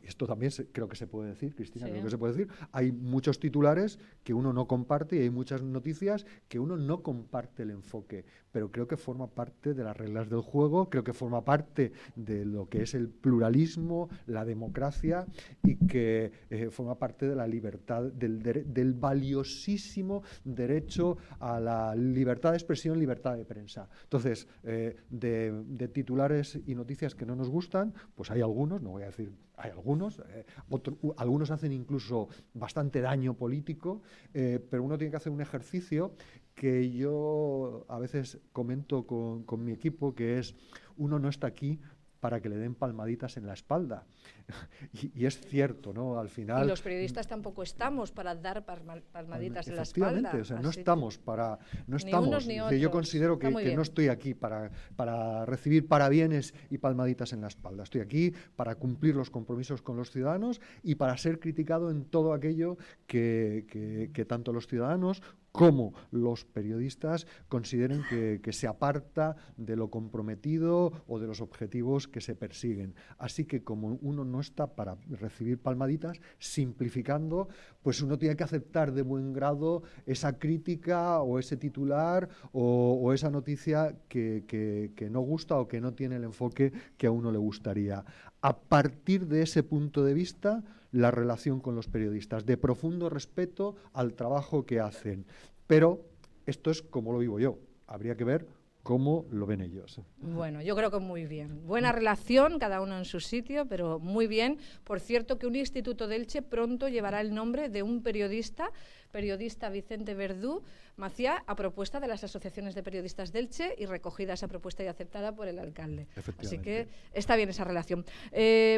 esto también creo que se puede decir, Cristina, creo que se puede decir, hay muchos titulares que uno no comparte y hay muchas noticias que uno no comparte el enfoque, pero creo que forma parte de las reglas del juego, creo que forma parte de lo que es el pluralismo, la democracia y que forma parte de la libertad, del valiosísimo derecho a la libertad de expresión, libertad de prensa. Entonces, de titulares y noticias que no nos gustan, pues hay algunos, no voy a decir, hay algunos, algunos hacen incluso bastante daño político, pero uno tiene que hacer un ejercicio que yo a veces comento con mi equipo, que es, uno no está aquí para que le den palmaditas en la espalda. Y es cierto, ¿no? Al final... Y los periodistas tampoco estamos para dar palmaditas en la espalda. Efectivamente, o sea, no estamos para... No ni estamos, unos ni otros. Yo considero que no estoy aquí para recibir parabienes y palmaditas en la espalda. Estoy aquí para cumplir los compromisos con los ciudadanos y para ser criticado en todo aquello que tanto los ciudadanos como los periodistas consideren que se aparta de lo comprometido o de los objetivos que se persiguen. Así que como uno no está para recibir palmaditas, simplificando, pues uno tiene que aceptar de buen grado esa crítica o ese titular o esa noticia que no gusta o que no tiene el enfoque que a uno le gustaría. A partir de ese punto de vista, la relación con los periodistas, de profundo respeto al trabajo que hacen. Pero esto es como lo vivo yo. Habría que ver cómo lo ven ellos. Bueno, yo creo que muy bien. Buena relación, cada uno en su sitio, pero muy bien. Por cierto, que un instituto de Elche pronto llevará el nombre de un periodista Vicente Verdú Maciá, a propuesta de las asociaciones de periodistas de Elche y recogida esa propuesta y aceptada por el alcalde. Así que está bien esa relación.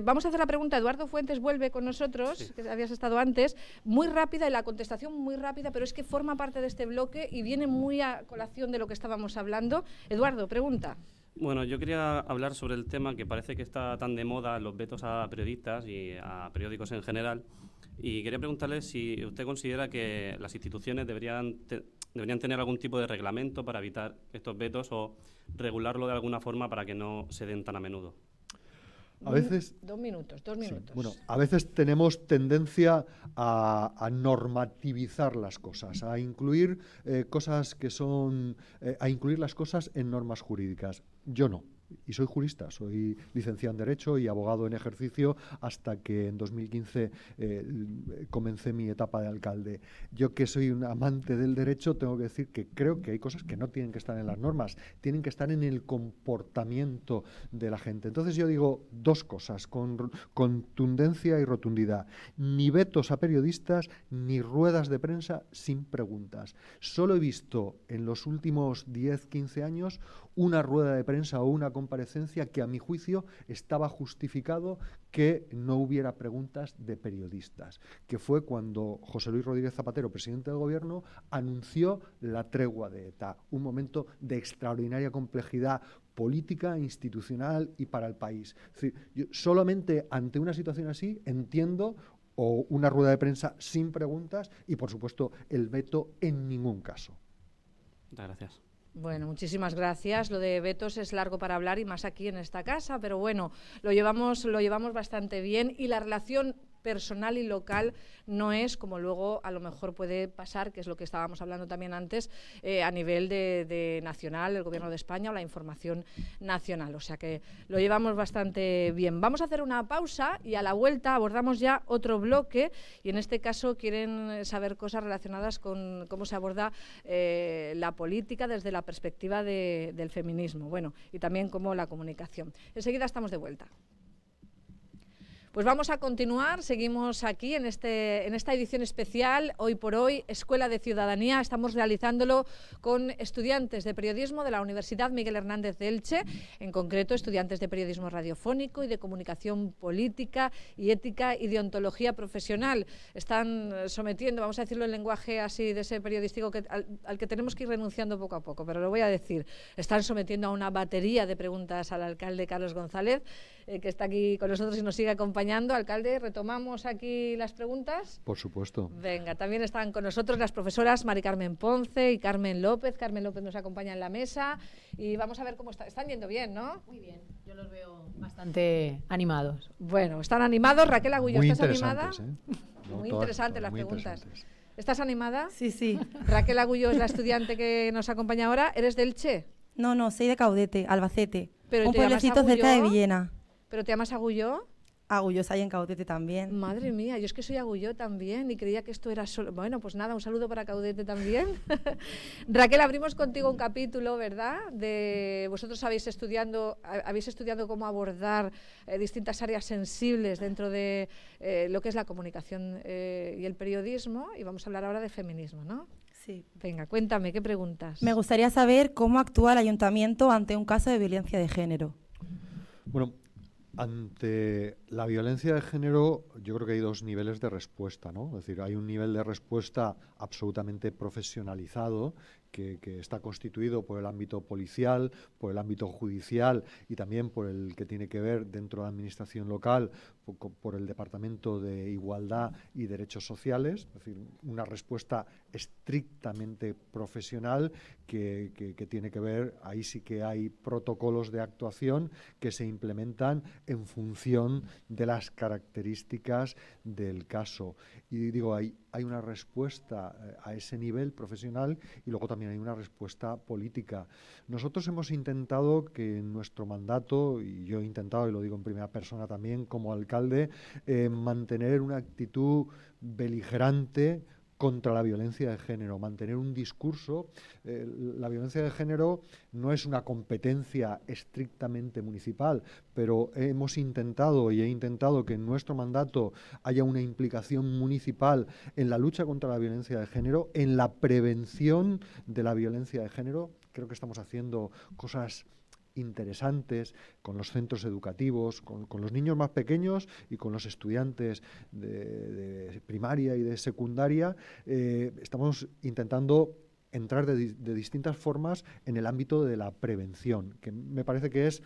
Vamos a hacer la pregunta. Eduardo Fuentes vuelve con nosotros, que habías estado antes, muy rápida, y la contestación muy rápida, pero es que forma parte de este bloque y viene muy a colación de lo que estábamos hablando. Eduardo, pregunta. Bueno, yo quería hablar sobre el tema que parece que está tan de moda, los vetos a periodistas y a periódicos en general. Y quería preguntarle si usted considera que las instituciones deberían tener algún tipo de reglamento para evitar estos vetos o regularlo de alguna forma para que no se den tan a menudo. A veces, 2 minutos. Sí, bueno, a veces tenemos tendencia a normativizar las cosas, a incluir cosas que son, a incluir las cosas en normas jurídicas. Yo no. Y soy jurista, soy licenciado en Derecho y abogado en ejercicio hasta que en 2015 comencé mi etapa de alcalde. Yo, que soy un amante del derecho, tengo que decir que creo que hay cosas que no tienen que estar en las normas, tienen que estar en el comportamiento de la gente. Entonces yo digo dos cosas con contundencia y rotundidad: ni vetos a periodistas ni ruedas de prensa sin preguntas. Solo he visto en los últimos 10-15 años una rueda de prensa o una comparecencia que a mi juicio estaba justificado que no hubiera preguntas de periodistas, que fue cuando José Luis Rodríguez Zapatero, presidente del Gobierno, anunció la tregua de ETA, un momento de extraordinaria complejidad política, institucional y para el país. Es decir, yo solamente ante una situación así entiendo o una rueda de prensa sin preguntas y, por supuesto, el veto en ningún caso. Muchas gracias. Bueno, muchísimas gracias. Lo de vetos es largo para hablar y más aquí en esta casa, pero bueno, lo llevamos bastante bien y la relación personal y local no es como luego a lo mejor puede pasar, que es lo que estábamos hablando también antes, a nivel de nacional, el Gobierno de España o la información nacional. O sea que lo llevamos bastante bien. Vamos a hacer una pausa y a la vuelta abordamos ya otro bloque y en este caso quieren saber cosas relacionadas con cómo se aborda la política desde la perspectiva del feminismo, bueno, y también como la comunicación. Enseguida estamos de vuelta. Pues vamos a continuar, seguimos aquí en esta edición especial, Hoy por Hoy, Escuela de Ciudadanía. Estamos realizándolo con estudiantes de periodismo de la Universidad Miguel Hernández de Elche, en concreto estudiantes de periodismo radiofónico y de comunicación política y ética y deontología profesional. Están sometiendo, vamos a decirlo en lenguaje así de ese periodístico al que tenemos que ir renunciando poco a poco, pero lo voy a decir, están sometiendo a una batería de preguntas al alcalde Carlos González, que está aquí con nosotros y nos sigue acompañando. Alcalde, ¿retomamos aquí las preguntas? Por supuesto. Venga, también están con nosotros las profesoras Mari Carmen Ponce y Carmen López. Carmen López nos acompaña en la mesa y vamos a ver cómo están yendo bien, ¿no? Muy bien, yo los veo bastante animados. Bueno, están animados. Raquel Agullo, muy ¿estás animada? No, muy todas, interesantes las muy preguntas. Interesantes. ¿Estás animada? Sí, sí. Raquel Agullo es la estudiante que nos acompaña ahora. ¿Eres del Che? No, soy de Caudete, Albacete. Pero un pueblecito cerca de Villena. ¿Pero te llamas Agulló? Agulló hay en Caudete también. Madre mía, yo es que soy Agulló también y creía que esto era solo... Bueno, pues nada, un saludo para Caudete también. Raquel, abrimos contigo un capítulo, ¿verdad? Vosotros habéis estudiado cómo abordar distintas áreas sensibles dentro de lo que es la comunicación y el periodismo, y vamos a hablar ahora de feminismo, ¿no? Sí. Venga, cuéntame, ¿qué preguntas? Me gustaría saber cómo actúa el ayuntamiento ante un caso de violencia de género. Bueno, ante la violencia de género yo creo que hay dos niveles de respuesta, ¿no? Es decir, hay un nivel de respuesta absolutamente profesionalizado que está constituido por el ámbito policial, por el ámbito judicial y también por el que tiene que ver dentro de la administración local, por el Departamento de Igualdad y Derechos Sociales, es decir, una respuesta estrictamente profesional que tiene que ver, ahí sí que hay protocolos de actuación que se implementan en función de las características del caso. Y digo, hay una respuesta a ese nivel profesional y luego también hay una respuesta política. Nosotros hemos intentado que en nuestro mandato, y yo he intentado, y lo digo en primera persona también como alcalde, mantener una actitud beligerante contra la violencia de género, mantener un discurso. La violencia de género no es una competencia estrictamente municipal, pero hemos intentado y he intentado que en nuestro mandato haya una implicación municipal en la lucha contra la violencia de género, en la prevención de la violencia de género. Creo que estamos haciendo cosas interesantes con los centros educativos, con los niños más pequeños y con los estudiantes de primaria y de secundaria. Estamos intentando entrar de distintas formas en el ámbito de la prevención, que me parece que es,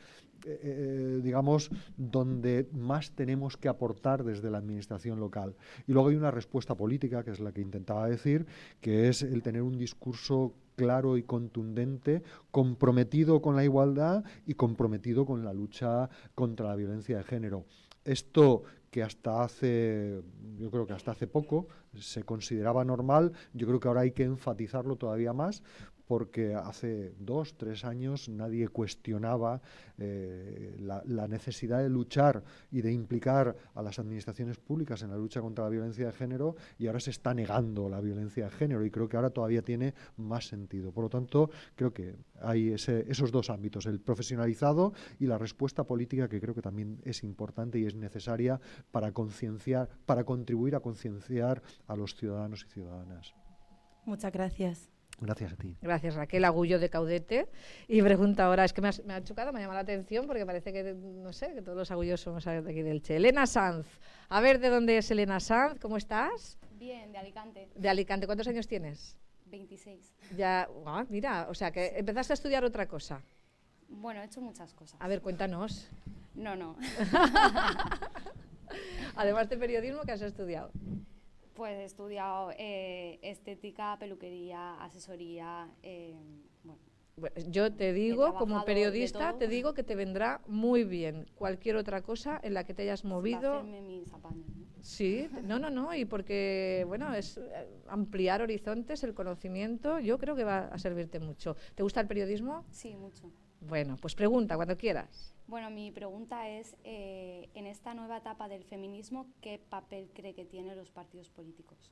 digamos, donde más tenemos que aportar desde la administración local. Y luego hay una respuesta política, que es la que intentaba decir, que es el tener un discurso claro y contundente, comprometido con la igualdad y comprometido con la lucha contra la violencia de género. Esto que yo creo que hasta hace poco se consideraba normal, yo creo que ahora hay que enfatizarlo todavía más, porque hace 2 o 3 años nadie cuestionaba la necesidad de luchar y de implicar a las administraciones públicas en la lucha contra la violencia de género, y ahora se está negando la violencia de género, y creo que ahora todavía tiene más sentido. Por lo tanto, creo que hay esos dos ámbitos, el profesionalizado y la respuesta política, que creo que también es importante y es necesaria para contribuir a concienciar a los ciudadanos y ciudadanas. Muchas gracias. Gracias a ti. Gracias, Raquel Agullo de Caudete. Y pregunta ahora, es que me ha chocado, me ha llamado la atención porque parece que, no sé, que todos los agullos somos de aquí del Elche. Elena Sanz. A ver, ¿de dónde es Elena Sanz? ¿Cómo estás? Bien, de Alicante. De Alicante. ¿Cuántos años tienes? 26. Ya, mira, o sea, que empezaste a estudiar otra cosa. Bueno, he hecho muchas cosas. A ver, cuéntanos. No. Además de periodismo, ¿qué has estudiado? Pues he estudiado estética, peluquería, asesoría, bueno. Yo te digo, como periodista, te digo que te vendrá muy bien cualquier otra cosa en la que te hayas movido. Hacerme mis apaños, ¿no? Sí, no, y porque, bueno, es ampliar horizontes, el conocimiento, yo creo que va a servirte mucho. ¿Te gusta el periodismo? Sí, mucho. Bueno, pues pregunta cuando quieras. Bueno, mi pregunta es, en esta nueva etapa del feminismo, ¿qué papel cree que tienen los partidos políticos?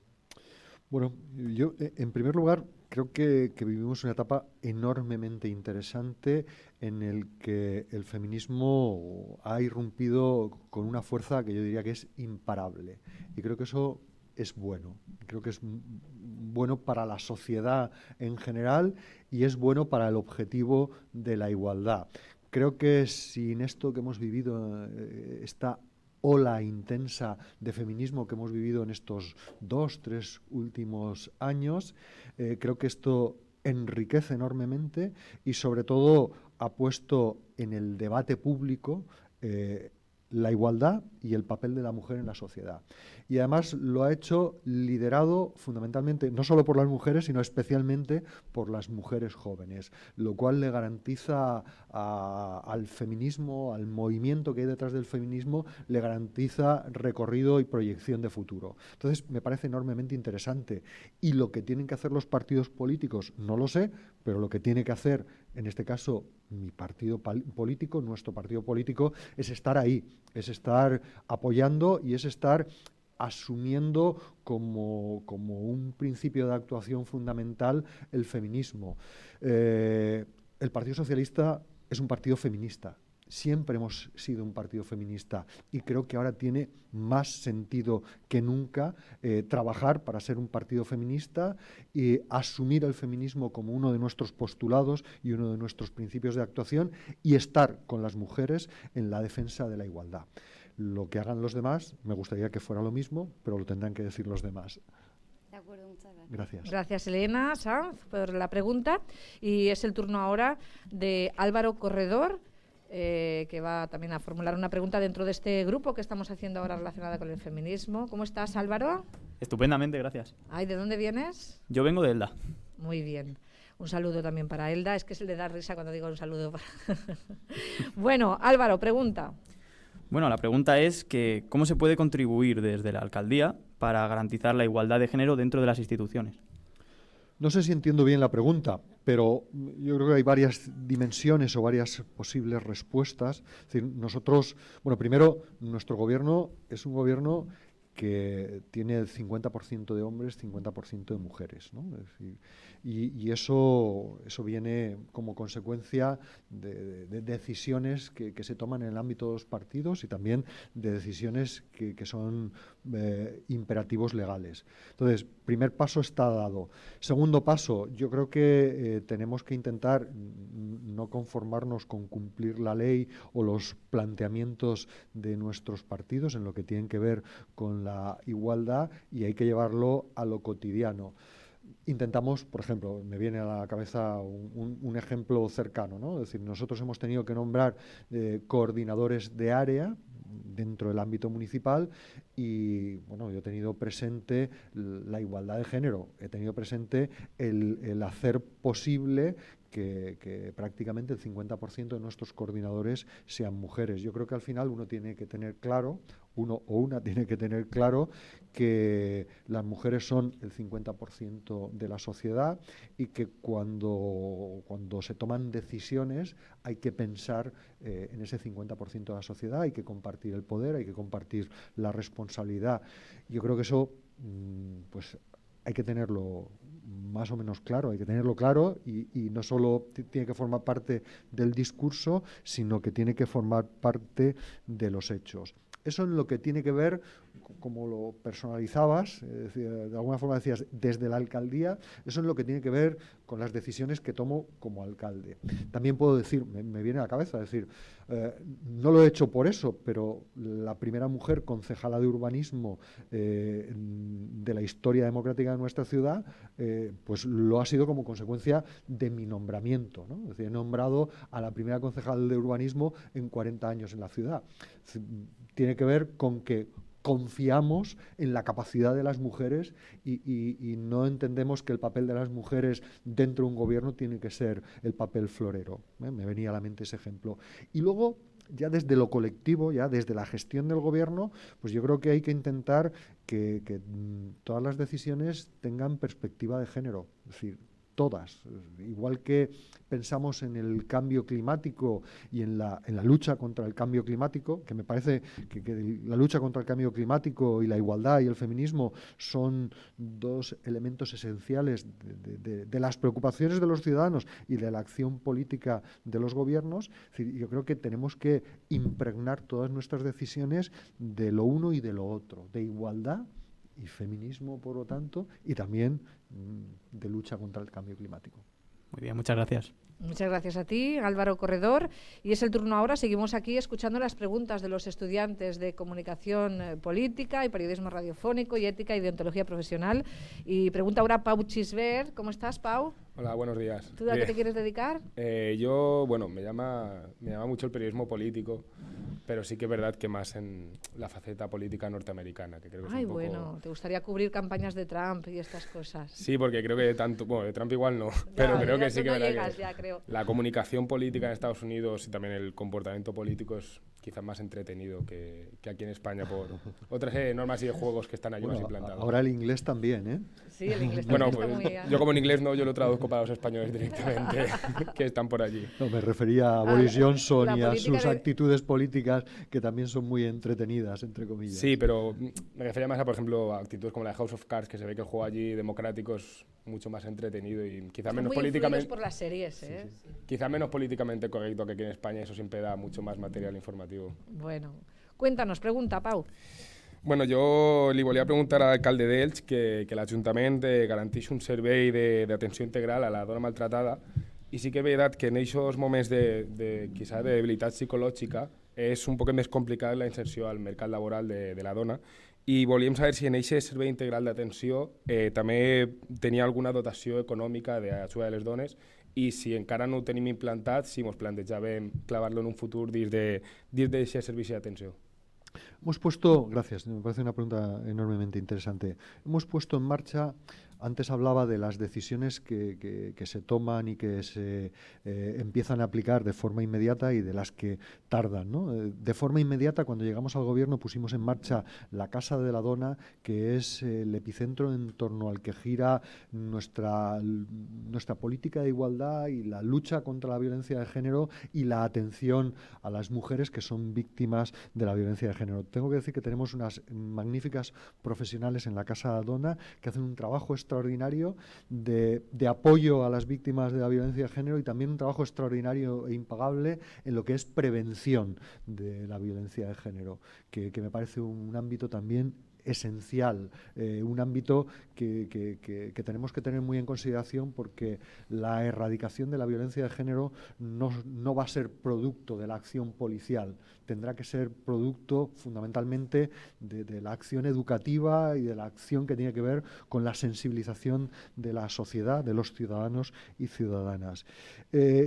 Bueno, yo en primer lugar creo que vivimos una etapa enormemente interesante en el que el feminismo ha irrumpido con una fuerza que yo diría que es imparable. Y creo que eso es bueno. Creo que es bueno para la sociedad en general y es bueno para el objetivo de la igualdad. Creo que sin esto que hemos vivido, esta ola intensa de feminismo que hemos vivido en estos 2-3 últimos años, creo que esto enriquece enormemente y sobre todo ha puesto en el debate público la igualdad y el papel de la mujer en la sociedad. Y además lo ha hecho liderado fundamentalmente, no solo por las mujeres, sino especialmente por las mujeres jóvenes, lo cual le garantiza al feminismo, al movimiento que hay detrás del feminismo, le garantiza recorrido y proyección de futuro. Entonces, me parece enormemente interesante. Y lo que tienen que hacer los partidos políticos, no lo sé, pero lo que tiene que hacer, en este caso, mi partido político, nuestro partido político, es estar ahí, es estar apoyando y es estar asumiendo como un principio de actuación fundamental el feminismo. El Partido Socialista es un partido feminista. Siempre hemos sido un partido feminista y creo que ahora tiene más sentido que nunca trabajar para ser un partido feminista y asumir el feminismo como uno de nuestros postulados y uno de nuestros principios de actuación y estar con las mujeres en la defensa de la igualdad. Lo que hagan los demás, me gustaría que fuera lo mismo, pero lo tendrán que decir los demás. De acuerdo, muchas gracias. Gracias. Gracias, Elena Sanz, por la pregunta. Y es el turno ahora de Álvaro Corredor, que va también a formular una pregunta dentro de este grupo que estamos haciendo ahora relacionada con el feminismo. ¿Cómo estás, Álvaro? Estupendamente, gracias. Ay, ¿de dónde vienes? Yo vengo de Elda. Muy bien. Un saludo también para Elda. Es que se le da risa cuando digo un saludo. Bueno, Álvaro, pregunta. Bueno, la pregunta es que ¿cómo se puede contribuir desde la alcaldía para garantizar la igualdad de género dentro de las instituciones? No sé si entiendo bien la pregunta, pero yo creo que hay varias dimensiones o varias posibles respuestas. Es decir, nosotros, bueno, primero, nuestro gobierno es un gobierno que tiene el 50% de hombres, 50% de mujeres, ¿no? Es decir, y eso viene como consecuencia de decisiones que se toman en el ámbito de los partidos y también de decisiones que son imperativos legales. Entonces, primer paso está dado. Segundo paso, yo creo que tenemos que intentar no conformarnos con cumplir la ley o los planteamientos de nuestros partidos en lo que tienen que ver con la igualdad y hay que llevarlo a lo cotidiano. Intentamos, por ejemplo, me viene a la cabeza un ejemplo cercano, ¿no? Es decir, nosotros hemos tenido que nombrar coordinadores de área dentro del ámbito municipal y, bueno, yo he tenido presente la igualdad de género, he tenido presente el hacer posible que prácticamente el 50% de nuestros coordinadores sean mujeres. Yo creo que al final uno tiene que tener claro, uno o una tiene que tener claro que las mujeres son el 50% de la sociedad y que cuando se toman decisiones hay que pensar en ese 50% de la sociedad, hay que compartir el poder, hay que compartir la responsabilidad. Yo creo que eso, pues, hay que tenerlo más o menos claro, hay que tenerlo claro y no solo tiene que formar parte del discurso, sino que tiene que formar parte de los hechos. eso en lo que tiene que ver, como lo personalizabas, de alguna forma decías, desde la alcaldía, eso es lo que tiene que ver con las decisiones que tomo como alcalde. También puedo decir, me viene a la cabeza decir, no lo he hecho por eso, pero la primera mujer concejala de urbanismo de la historia democrática de nuestra ciudad, pues lo ha sido como consecuencia de mi nombramiento, ¿no? Es decir, he nombrado a la primera concejal de urbanismo en 40 años en la ciudad. Tiene que ver con que confiamos en la capacidad de las mujeres y no entendemos que el papel de las mujeres dentro de un gobierno tiene que ser el papel florero. Me venía a la mente ese ejemplo. Y luego, ya desde lo colectivo, ya desde la gestión del gobierno, pues yo creo que hay que intentar que todas las decisiones tengan perspectiva de género. Es decir, todas. Igual que pensamos en el cambio climático y en la lucha contra el cambio climático, que me parece que la lucha contra el cambio climático y la igualdad y el feminismo son dos elementos esenciales de las preocupaciones de los ciudadanos y de la acción política de los gobiernos. Es decir, yo creo que tenemos que impregnar todas nuestras decisiones de lo uno y de lo otro, de igualdad y feminismo, por lo tanto, y también de lucha contra el cambio climático. Muy bien, muchas gracias. Muchas gracias a ti, Álvaro Corredor. Y es el turno ahora. Seguimos aquí escuchando las preguntas de los estudiantes de Comunicación Política y Periodismo Radiofónico y Ética y Deontología Profesional. Y pregunta ahora Pau Chisbert. ¿Cómo estás, Pau? Hola, buenos días. ¿Tú a qué te quieres dedicar? Yo, bueno, me llama mucho el periodismo político, pero sí que es verdad que más en la faceta política norteamericana, que creo que es un poco... bueno, ¿te gustaría cubrir campañas de Trump y estas cosas? Sí, porque creo que tanto... Bueno, de Trump igual no, pero creo que sí que es verdad que la comunicación política en Estados Unidos y también el comportamiento político es quizás más entretenido que aquí en España por otras normas y de juegos que están allí más implantadas. Ahora el inglés también, ¿eh? Sí, el inglés bueno, también pues, yo como en inglés no, yo lo traduzco para los españoles directamente, que están por allí. No, me refería a Boris Johnson y a sus actitudes políticas, que también son muy entretenidas, entre comillas. Sí, pero me refería más a, por ejemplo, a actitudes como la de House of Cards, que se ve que el juego allí democrático es mucho más entretenido y quizás menos políticamente... por las series, ¿eh? Sí. Quizás menos políticamente correcto que aquí en España, eso siempre da mucho más material informativo. Bueno, cuéntanos, pregunta, Pau. Bueno, jo li volia preguntar a l'alcalde d'Elx que l'Ajuntament garanteix un servei d'atenció integral a la dona maltratada i sí que és veritat que en aquests moments quizá de debilitat psicològica és un poc més complicat la inserció al mercat laboral de la dona i volíem saber si en aquest servei integral d'atenció també tenia alguna dotació econòmica d'ajuda de les dones i si encara no ho tenim implantat, si ens plantejàvem clavar-lo en un futur dins d'aquest servici d'atenció. Hemos puesto, gracias, me parece una pregunta enormemente interesante. Hemos puesto en marcha, antes hablaba de las decisiones que se toman y que se empiezan a aplicar de forma inmediata y de las que tardan, ¿no? De forma inmediata, cuando llegamos al gobierno, pusimos en marcha la Casa de la Dona, que es el epicentro en torno al que gira nuestra política de igualdad y la lucha contra la violencia de género y la atención a las mujeres que son víctimas de la violencia de género. Tengo que decir que tenemos unas magníficas profesionales en la Casa de la Dona que hacen un trabajo extraordinario de apoyo a las víctimas de la violencia de género y también un trabajo extraordinario e impagable en lo que es prevención de la violencia de género, que me parece un ámbito también esencial, un ámbito que tenemos que tener muy en consideración porque la erradicación de la violencia de género no va a ser producto de la acción policial, tendrá que ser producto fundamentalmente de la acción educativa y de la acción que tiene que ver con la sensibilización de la sociedad, de los ciudadanos y ciudadanas.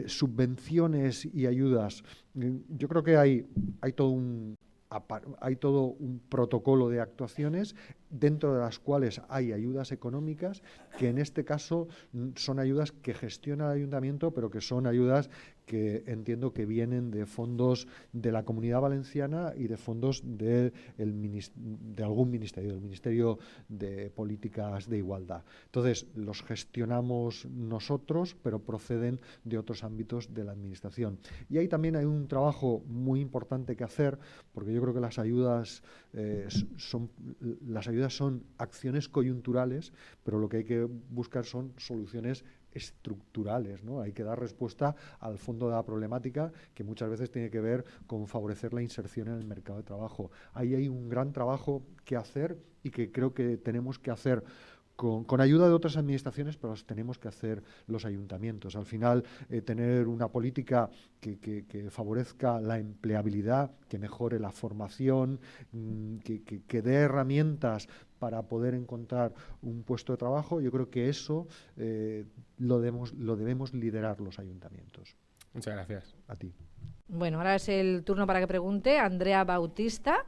Subvenciones y ayudas, yo creo que hay todo un protocolo de actuaciones dentro de las cuales hay ayudas económicas que en este caso son ayudas que gestiona el ayuntamiento, pero que son ayudas que entiendo que vienen de fondos de la Comunidad Valenciana y de fondos de algún ministerio, del Ministerio de Políticas de Igualdad. Entonces, los gestionamos nosotros, pero proceden de otros ámbitos de la Administración. Y ahí también hay un trabajo muy importante que hacer, porque yo creo que las ayudas son acciones coyunturales, pero lo que hay que buscar son soluciones estructurales, ¿no? Hay que dar respuesta al fondo de la problemática, que muchas veces tiene que ver con favorecer la inserción en el mercado de trabajo. Ahí hay un gran trabajo que hacer y que creo que tenemos que hacer con ayuda de otras administraciones, pero los tenemos que hacer los ayuntamientos. Al final, tener una política que favorezca la empleabilidad, que mejore la formación, que dé herramientas para poder encontrar un puesto de trabajo, yo creo que eso lo debemos liderar los ayuntamientos. Muchas gracias. A ti. Bueno, ahora es el turno para que pregunte Andrea Bautista,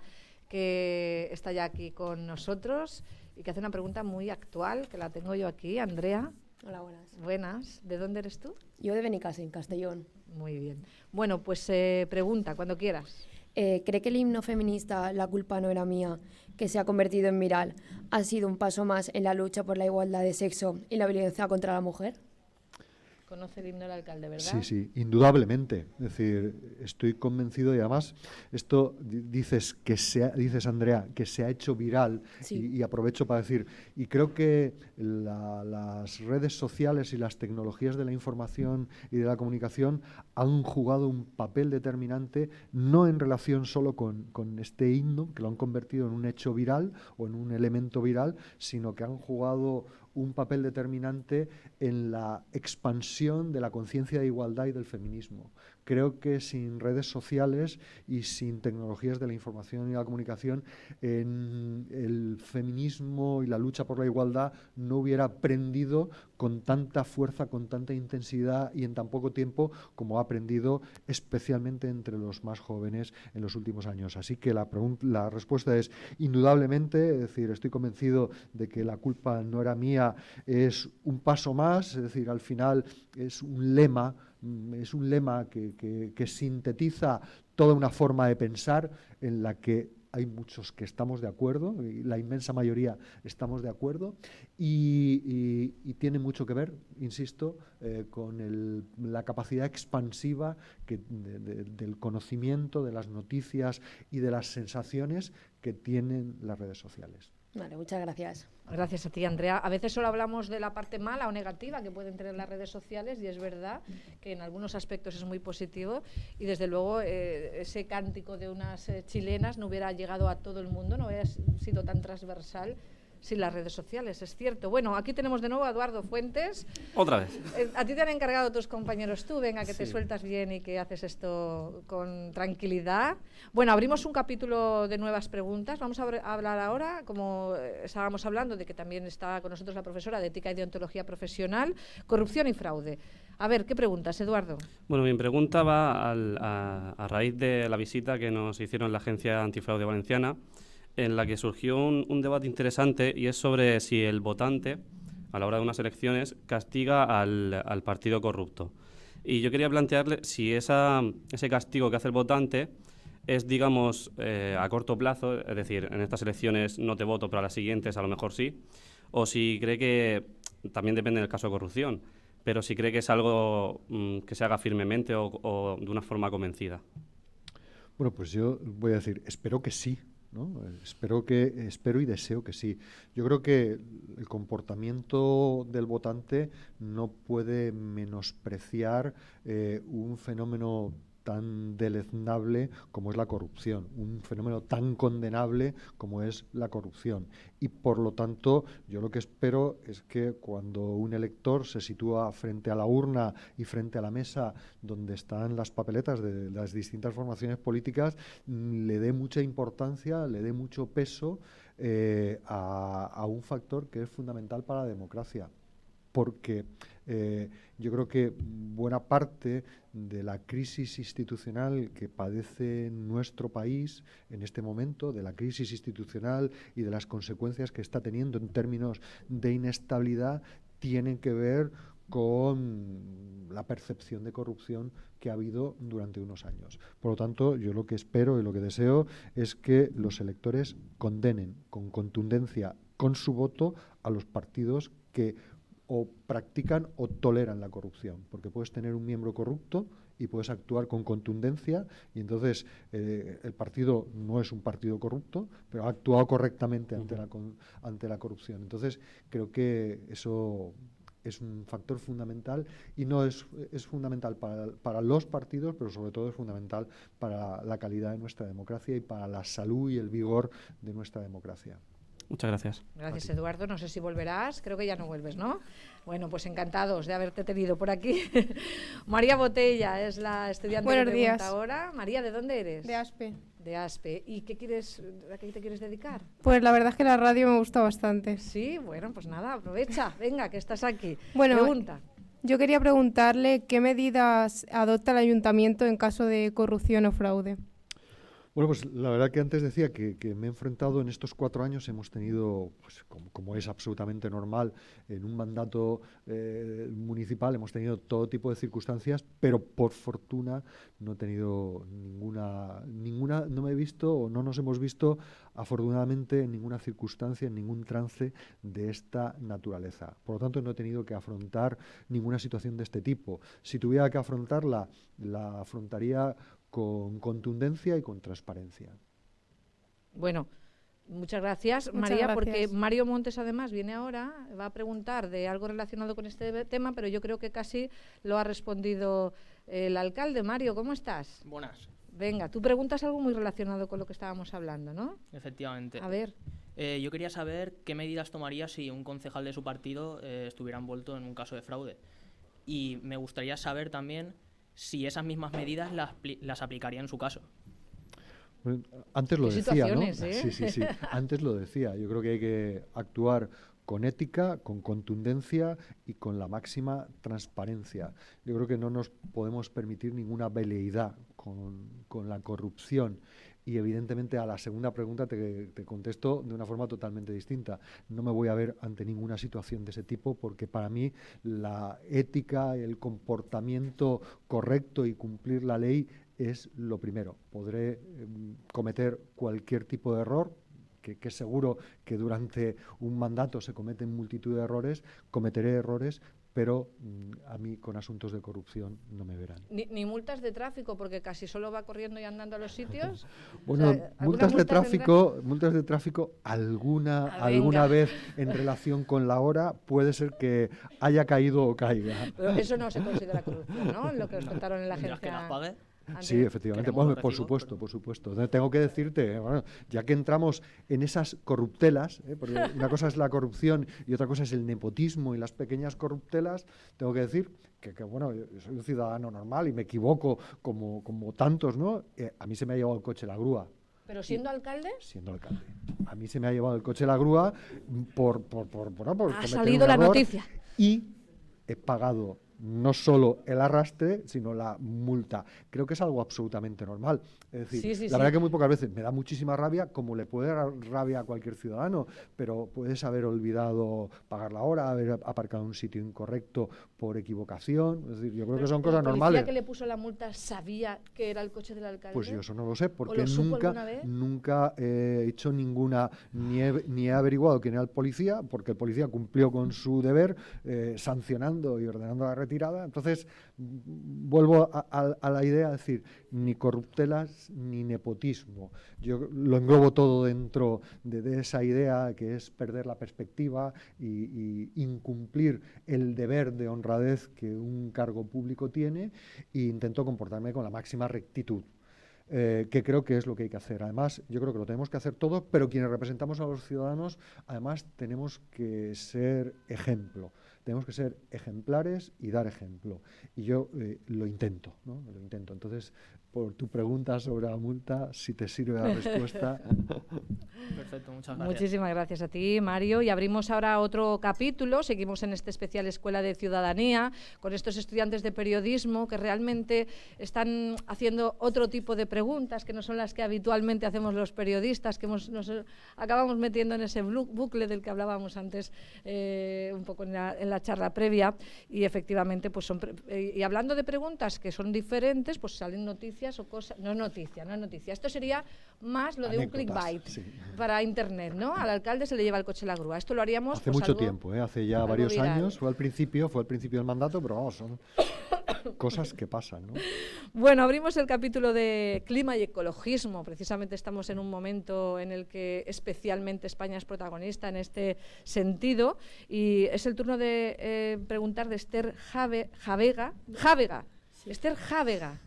que está ya aquí con nosotros y que hace una pregunta muy actual, que la tengo yo aquí. Andrea. Hola, buenas. Buenas. ¿De dónde eres tú? Yo de Benicàssim, Castellón. Muy bien. Bueno, pues pregunta, cuando quieras. ¿Cree que el himno feminista La culpa no era mía, que se ha convertido en viral, ha sido un paso más en la lucha por la igualdad de sexo y la violencia contra la mujer? Conoce el himno del alcalde, ¿verdad? Sí, sí, indudablemente. Es decir, estoy convencido y además esto dices, Andrea, que se ha hecho viral, sí. y aprovecho para decir, y creo que las redes sociales y las tecnologías de la información y de la comunicación han jugado un papel determinante, no en relación solo con este himno, que lo han convertido en un hecho viral o en un elemento viral, sino que han jugado un papel determinante en la expansión de la conciencia de igualdad y del feminismo. Creo que sin redes sociales y sin tecnologías de la información y la comunicación, el feminismo y la lucha por la igualdad no hubiera prendido con tanta fuerza, con tanta intensidad y en tan poco tiempo como ha aprendido, especialmente entre los más jóvenes en los últimos años. Así que la respuesta es indudablemente, es decir, estoy convencido de que la culpa no era mía, es un paso más, es decir, al final es un lema que sintetiza toda una forma de pensar en la que hay muchos que estamos de acuerdo, y la inmensa mayoría estamos de acuerdo, y tiene mucho que ver, insisto, con la capacidad expansiva del conocimiento, de las noticias y de las sensaciones que tienen las redes sociales. Vale, muchas gracias. Gracias a ti, Andrea. A veces solo hablamos de la parte mala o negativa que pueden tener las redes sociales y es verdad que en algunos aspectos es muy positivo y desde luego ese cántico de unas chilenas no hubiera llegado a todo el mundo, no hubiera sido tan transversal sin las redes sociales, es cierto. Bueno, aquí tenemos de nuevo a Eduardo Fuentes. Otra vez. A ti te han encargado tus compañeros tú, venga, que te sueltas bien y que haces esto con tranquilidad. Bueno, abrimos un capítulo de nuevas preguntas. Vamos a hablar ahora, como estábamos hablando, de que también está con nosotros la profesora de Ética y Deontología Profesional, corrupción y fraude. A ver, ¿qué preguntas, Eduardo? Bueno, mi pregunta va a raíz de la visita que nos hicieron en la Agencia Antifraude Valenciana, en la que surgió un debate interesante y es sobre si el votante, a la hora de unas elecciones, castiga al partido corrupto. Y yo quería plantearle si ese castigo que hace el votante es, digamos, a corto plazo, es decir, en estas elecciones no te voto, pero a las siguientes a lo mejor sí, o si cree que, también depende del caso de corrupción, pero si cree que es algo que se haga firmemente o de una forma convencida. Bueno, pues yo voy a decir, espero que sí, ¿no? Espero y deseo que sí. Yo creo que el comportamiento del votante no puede menospreciar un fenómeno tan deleznable como es la corrupción, un fenómeno tan condenable como es la corrupción. Y por lo tanto, yo lo que espero es que cuando un elector se sitúa frente a la urna y frente a la mesa donde están las papeletas de las distintas formaciones políticas, le dé mucha importancia, le dé mucho peso a un factor que es fundamental para la democracia. Porque yo creo que buena parte de la crisis institucional que padece nuestro país en este momento, de la crisis institucional y de las consecuencias que está teniendo en términos de inestabilidad, tienen que ver con la percepción de corrupción que ha habido durante unos años. Por lo tanto, yo lo que espero y lo que deseo es que los electores condenen con contundencia, con su voto, a los partidos que o practican o toleran la corrupción, porque puedes tener un miembro corrupto y puedes actuar con contundencia y entonces el partido no es un partido corrupto, pero ha actuado correctamente ante la corrupción. Entonces creo que eso es un factor fundamental y no es fundamental para los partidos, pero sobre todo es fundamental para la calidad de nuestra democracia y para la salud y el vigor de nuestra democracia. Muchas gracias. Gracias, Eduardo. No sé si volverás. Creo que ya no vuelves, ¿no? Bueno, pues encantados de haberte tenido por aquí. María Botella es la estudiante que pregunta ahora. María, ¿de dónde eres? De Aspe. De Aspe. ¿Y a qué te quieres dedicar? Pues la verdad es que la radio me gusta bastante. Sí, bueno, pues nada, aprovecha. Venga, que estás aquí. Bueno, pregunta. Yo quería preguntarle qué medidas adopta el ayuntamiento en caso de corrupción o fraude. Bueno, pues la verdad que antes decía que me he enfrentado en estos 4 años, hemos tenido, pues, como es absolutamente normal, en un mandato municipal, hemos tenido todo tipo de circunstancias, pero por fortuna no he tenido ninguna, no me he visto o no nos hemos visto afortunadamente en ninguna circunstancia, en ningún trance de esta naturaleza. Por lo tanto, no he tenido que afrontar ninguna situación de este tipo. Si tuviera que afrontarla, la afrontaría con contundencia y con transparencia. Bueno, muchas gracias, María, porque Mario Montes además viene ahora, va a preguntar de algo relacionado con este tema, pero yo creo que casi lo ha respondido el alcalde. Mario, ¿cómo estás? Buenas. Venga, tú preguntas algo muy relacionado con lo que estábamos hablando, ¿no? Efectivamente. A ver. Yo quería saber qué medidas tomaría si un concejal de su partido estuviera envuelto en un caso de fraude. Y me gustaría saber también si esas mismas medidas las aplicaría en su caso. Bueno, antes lo decía, ¿no? ¿eh? Sí. Antes lo decía. Yo creo que hay que actuar con ética, con contundencia y con la máxima transparencia. Yo creo que no nos podemos permitir ninguna veleidad con la corrupción. Y evidentemente a la segunda pregunta te contesto de una forma totalmente distinta. No me voy a ver ante ninguna situación de ese tipo porque para mí la ética, el comportamiento correcto y cumplir la ley es lo primero. Podré cometer cualquier tipo de error, que seguro que durante un mandato se cometen multitud de errores, cometeré errores, pero a mí con asuntos de corrupción no me verán. Ni multas de tráfico, porque casi solo va corriendo y andando a los sitios. Bueno, o sea, multas de tráfico alguna vez en relación con la hora puede ser que haya caído o caiga. Pero eso no se considera corrupción, ¿no? Lo que nos contaron en la agencia. ¿Que las pague? Sí, efectivamente, bueno, por supuesto. Tengo que decirte, bueno, ya que entramos en esas corruptelas, porque una cosa es la corrupción y otra cosa es el nepotismo y las pequeñas corruptelas, tengo que decir que bueno, yo soy un ciudadano normal y me equivoco como tantos, ¿no? A mí se me ha llevado el coche la grúa. ¿Pero siendo alcalde? Siendo alcalde. A mí se me ha llevado el coche la grúa por ha salido la noticia. Y he pagado no solo el arrastre, sino la multa. Creo que es algo absolutamente normal. Es decir, la verdad que muy pocas veces me da muchísima rabia, como le puede dar rabia a cualquier ciudadano, pero puedes haber olvidado pagar la hora, haber aparcado en un sitio incorrecto por equivocación. Es decir, yo creo que son cosas normales. ¿El policía que le puso la multa sabía que era el coche del alcalde? Pues yo eso no lo sé, porque nunca he hecho ninguna, ni he averiguado quién era el policía, porque el policía cumplió con su deber sancionando y ordenando la retirada. Entonces, vuelvo a la idea de decir, ni corruptelas ni nepotismo. Yo lo englobo todo dentro de esa idea que es perder la perspectiva y incumplir el deber de honradez que un cargo público tiene, e intento comportarme con la máxima rectitud. Que creo que es lo que hay que hacer. Además, yo creo que lo tenemos que hacer todos, pero quienes representamos a los ciudadanos, además tenemos que ser ejemplo. Tenemos que ser ejemplares y dar ejemplo. Y yo lo intento, ¿no? Lo intento. Entonces, por tu pregunta sobre la multa, si te sirve la respuesta. Perfecto, muchas gracias. Muchísimas gracias a ti, Mario. Y abrimos ahora otro capítulo. Seguimos en este especial Escuela de Ciudadanía con estos estudiantes de periodismo que realmente están haciendo otro tipo de preguntas que no son las que habitualmente hacemos los periodistas, que nos acabamos metiendo en ese bucle del que hablábamos antes un poco en la charla previa. Y efectivamente, pues y hablando de preguntas que son diferentes, pues salen noticias o cosas. No es noticia. Esto sería más lo de un clickbait para internet, ¿no? Al alcalde se le lleva el coche la grúa. Esto lo haríamos hace mucho tiempo, hace ya varios años. Fue al principio del mandato, pero vamos, cosas que pasan, ¿no? Bueno, abrimos el capítulo de clima y ecologismo. Precisamente estamos en un momento en el que especialmente España es protagonista en este sentido, y es el turno de preguntar de Esther Jávega. Sí. Esther Jávega.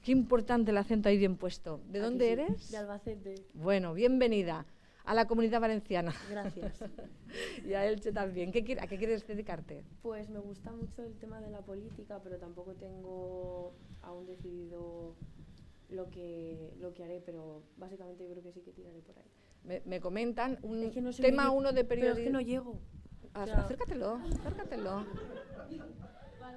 Qué importante el acento ahí bien puesto. ¿De dónde eres? De Albacete. Bueno, bienvenida a la Comunidad Valenciana. Gracias. Y a Elche también. ¿A qué quieres dedicarte? Pues me gusta mucho el tema de la política, pero tampoco tengo aún decidido lo que haré, pero básicamente yo creo que sí que tiraré por ahí. Me comentan un es que no tema 1 de periodismo. Pero es que no llego. Acércatelo.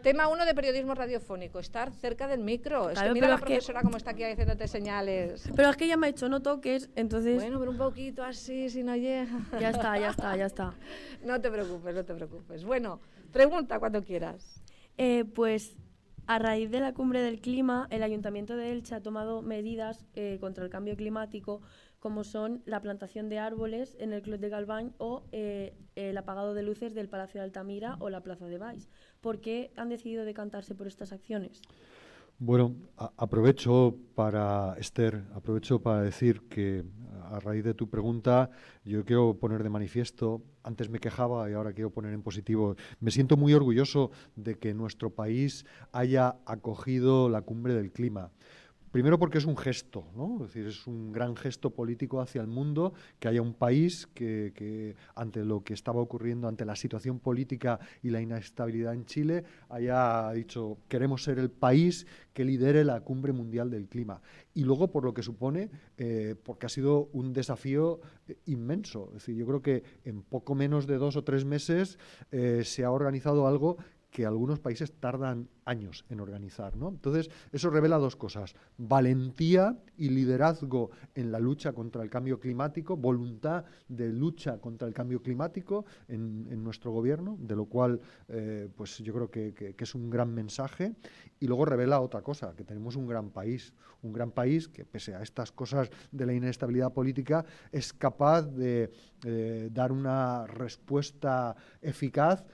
Tema 1 de periodismo radiofónico, estar cerca del micro. Es que mira la profesora como está aquí haciéndote señales. Pero es que ya me ha dicho no toques, entonces... Bueno, pero un poquito así, si no llega. Ya está. No te preocupes. Bueno, pregunta cuando quieras. Pues a raíz de la cumbre del clima, el Ayuntamiento de Elche ha tomado medidas contra el cambio climático, como son la plantación de árboles en el Clot de Galvany o el apagado de luces del Palacio de Altamira o la Plaza de Baix. ¿Por qué han decidido decantarse por estas acciones? Bueno, aprovecho para decir que a raíz de tu pregunta yo quiero poner de manifiesto, antes me quejaba y ahora quiero poner en positivo, me siento muy orgulloso de que nuestro país haya acogido la cumbre del clima. Primero porque es un gesto, ¿no? Es decir, es un gran gesto político hacia el mundo que haya un país que ante lo que estaba ocurriendo, ante la situación política y la inestabilidad en Chile, haya dicho, queremos ser el país que lidere la cumbre mundial del clima. Y luego por lo que supone, porque ha sido un desafío inmenso. Es decir, yo creo que en poco menos de 2 o 3 meses se ha organizado algo que algunos países tardan años en organizar, ¿no? Entonces, eso revela 2 cosas: valentía y liderazgo en la lucha contra el cambio climático, voluntad de lucha contra el cambio climático en nuestro gobierno, de lo cual pues yo creo que es un gran mensaje. Y luego revela otra cosa, que tenemos un gran país que, pese a estas cosas de la inestabilidad política, es capaz de dar una respuesta eficaz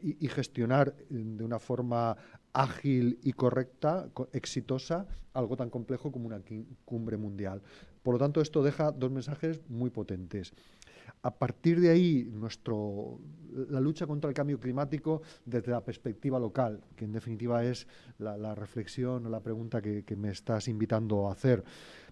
y gestionar de una forma ágil y correcta, exitosa, algo tan complejo como una cumbre mundial. Por lo tanto, esto deja 2 mensajes muy potentes. A partir de ahí, la lucha contra el cambio climático desde la perspectiva local, que en definitiva es la reflexión o la pregunta que me estás invitando a hacer.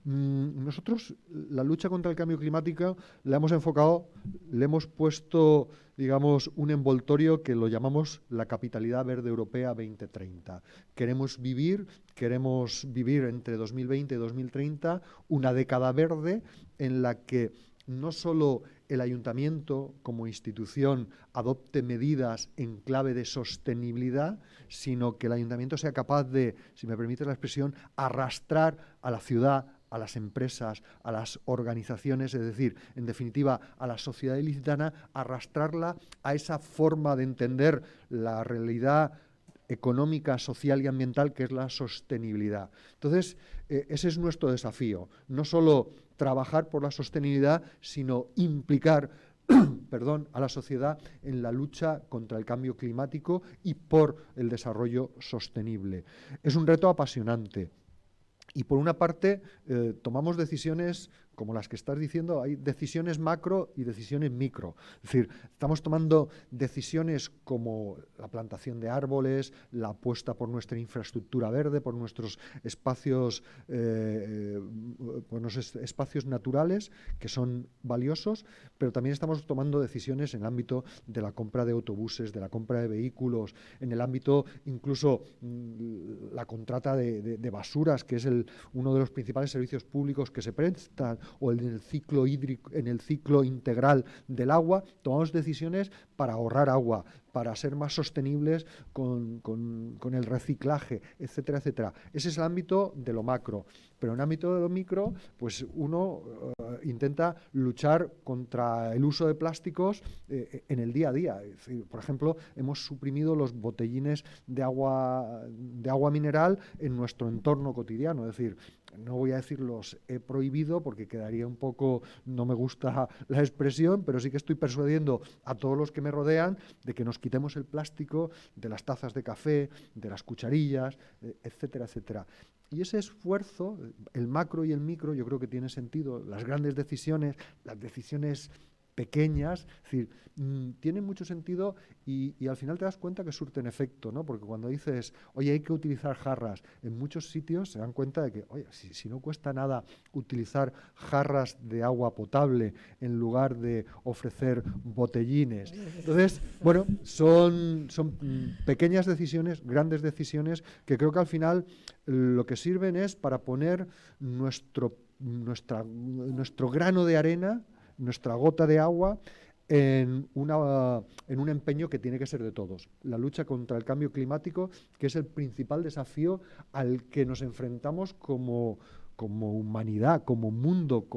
Nosotros la lucha contra el cambio climático la hemos enfocado, le hemos puesto, digamos, un envoltorio que lo llamamos la Capitalidad Verde Europea 2030. Queremos vivir entre 2020 y 2030 una década verde en la que no solo el ayuntamiento como institución adopte medidas en clave de sostenibilidad, sino que el ayuntamiento sea capaz de, si me permite la expresión, arrastrar a la ciudad, a las empresas, a las organizaciones, es decir, en definitiva, a la sociedad ilicitana, arrastrarla a esa forma de entender la realidad económica, social y ambiental, que es la sostenibilidad. Entonces, ese es nuestro desafío, no solo trabajar por la sostenibilidad, sino implicar a la sociedad en la lucha contra el cambio climático y por el desarrollo sostenible. Es un reto apasionante. Y por una parte, tomamos decisiones como las que estás diciendo, hay decisiones macro y decisiones micro. Es decir, estamos tomando decisiones como la plantación de árboles, la apuesta por nuestra infraestructura verde, por nuestros espacios, espacios naturales, que son valiosos, pero también estamos tomando decisiones en el ámbito de la compra de autobuses, de la compra de vehículos, en el ámbito incluso la contrata de basuras, que es uno de los principales servicios públicos que se prestan, o en el ciclo hídrico, en el ciclo integral del agua. Tomamos decisiones para ahorrar agua, para ser más sostenibles con el reciclaje, etcétera, etcétera. Ese es el ámbito de lo macro. Pero en ámbito de lo micro, pues uno intenta luchar contra el uso de plásticos en el día a día. Es decir, por ejemplo, hemos suprimido los botellines de agua mineral en nuestro entorno cotidiano. Es decir, no voy a decir los he prohibido porque quedaría un poco, no me gusta la expresión, pero sí que estoy persuadiendo a todos los que me rodean de que nos quitemos el plástico de las tazas de café, de las cucharillas, etcétera, etcétera. Y ese esfuerzo, el macro y el micro, yo creo que tiene sentido. Las grandes decisiones, las decisiones pequeñas, es decir, tienen mucho sentido y al final te das cuenta que surten efecto, ¿no? Porque cuando dices, oye, hay que utilizar jarras, en muchos sitios se dan cuenta de que, oye, si no cuesta nada utilizar jarras de agua potable en lugar de ofrecer botellines. Entonces, bueno, son pequeñas decisiones, grandes decisiones, que creo que al final lo que sirven es para poner nuestro grano de arena, nuestra gota de agua, en un empeño que tiene que ser de todos. La lucha contra el cambio climático, que es el principal desafío al que nos enfrentamos como humanidad, como mundo,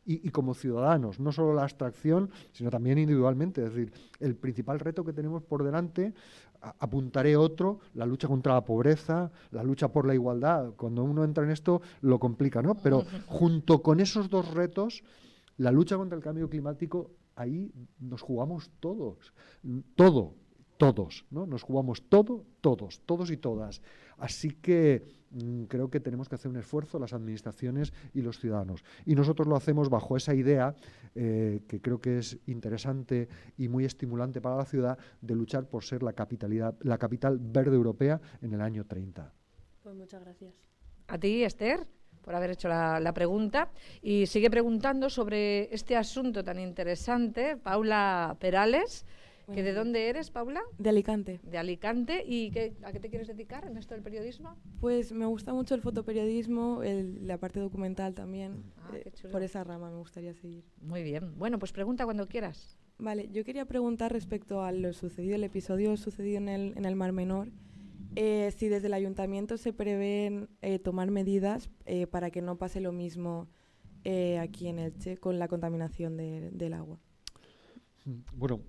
y como ciudadanos. No solo la abstracción, sino también individualmente. Es decir, el principal reto que tenemos por delante, apuntaré otro, la lucha contra la pobreza, la lucha por la igualdad. Cuando uno entra en esto, lo complica, ¿no? Pero junto con esos dos retos, la lucha contra el cambio climático, ahí nos jugamos todos, ¿no? Nos jugamos todos y todas. Así que creo que tenemos que hacer un esfuerzo las administraciones y los ciudadanos. Y nosotros lo hacemos bajo esa idea, que creo que es interesante y muy estimulante para la ciudad, de luchar por ser la capital verde europea en el año 30. Pues muchas gracias. A ti, Esther, por haber hecho la pregunta. Y sigue preguntando sobre este asunto tan interesante Paula Perales. Bueno, ¿De dónde eres, Paula? De Alicante. De Alicante. ¿Y a qué te quieres dedicar en esto del periodismo? Pues me gusta mucho el fotoperiodismo, la parte documental también. Qué chulo. Por esa rama me gustaría seguir. Muy bien. Bueno, pues pregunta cuando quieras. Vale, yo quería preguntar respecto a lo sucedido, el episodio sucedido en el Mar Menor, si desde el ayuntamiento se prevén tomar medidas para que no pase lo mismo aquí en Elche con la contaminación del agua. Bueno,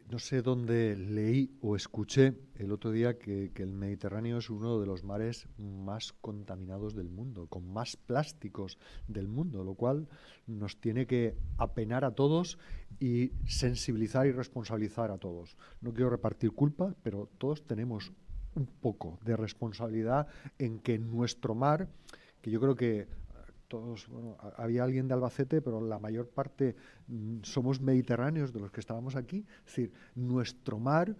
no sé dónde leí o escuché el otro día que el Mediterráneo es uno de los mares más contaminados del mundo, con más plásticos del mundo, lo cual nos tiene que apenar a todos y sensibilizar y responsabilizar a todos. No quiero repartir culpa, pero todos tenemos un poco de responsabilidad en que nuestro mar, que yo creo que todos, bueno, había alguien de Albacete, pero la mayor parte somos mediterráneos de los que estábamos aquí. Es decir, nuestro mar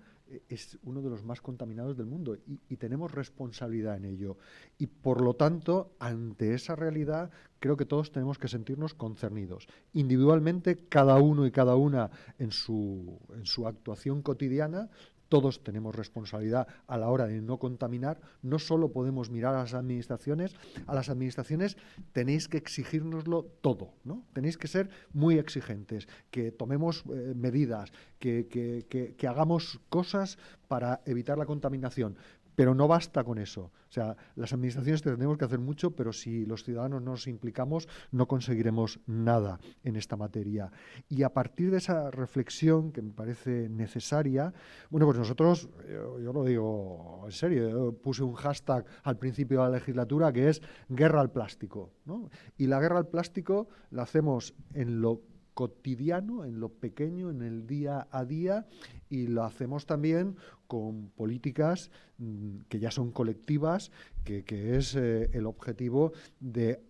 es uno de los más contaminados del mundo y tenemos responsabilidad en ello. Y por lo tanto, ante esa realidad, creo que todos tenemos que sentirnos concernidos. Individualmente, cada uno y cada una en su actuación cotidiana. Todos tenemos responsabilidad a la hora de no contaminar. No solo podemos mirar a las administraciones tenéis que exigírnoslo todo, ¿no? Tenéis que ser muy exigentes, que tomemos medidas, que hagamos cosas para evitar la contaminación. Pero no basta con eso. O sea, las administraciones tenemos que hacer mucho, pero si los ciudadanos no nos implicamos, no conseguiremos nada en esta materia. Y a partir de esa reflexión, que me parece necesaria, bueno, pues nosotros, yo lo digo en serio, yo puse un hashtag al principio de la legislatura que es guerra al plástico, ¿no? Y la guerra al plástico la hacemos en lo cotidiano, en lo pequeño, en el día a día, y lo hacemos también con políticas que ya son colectivas, que es el objetivo de,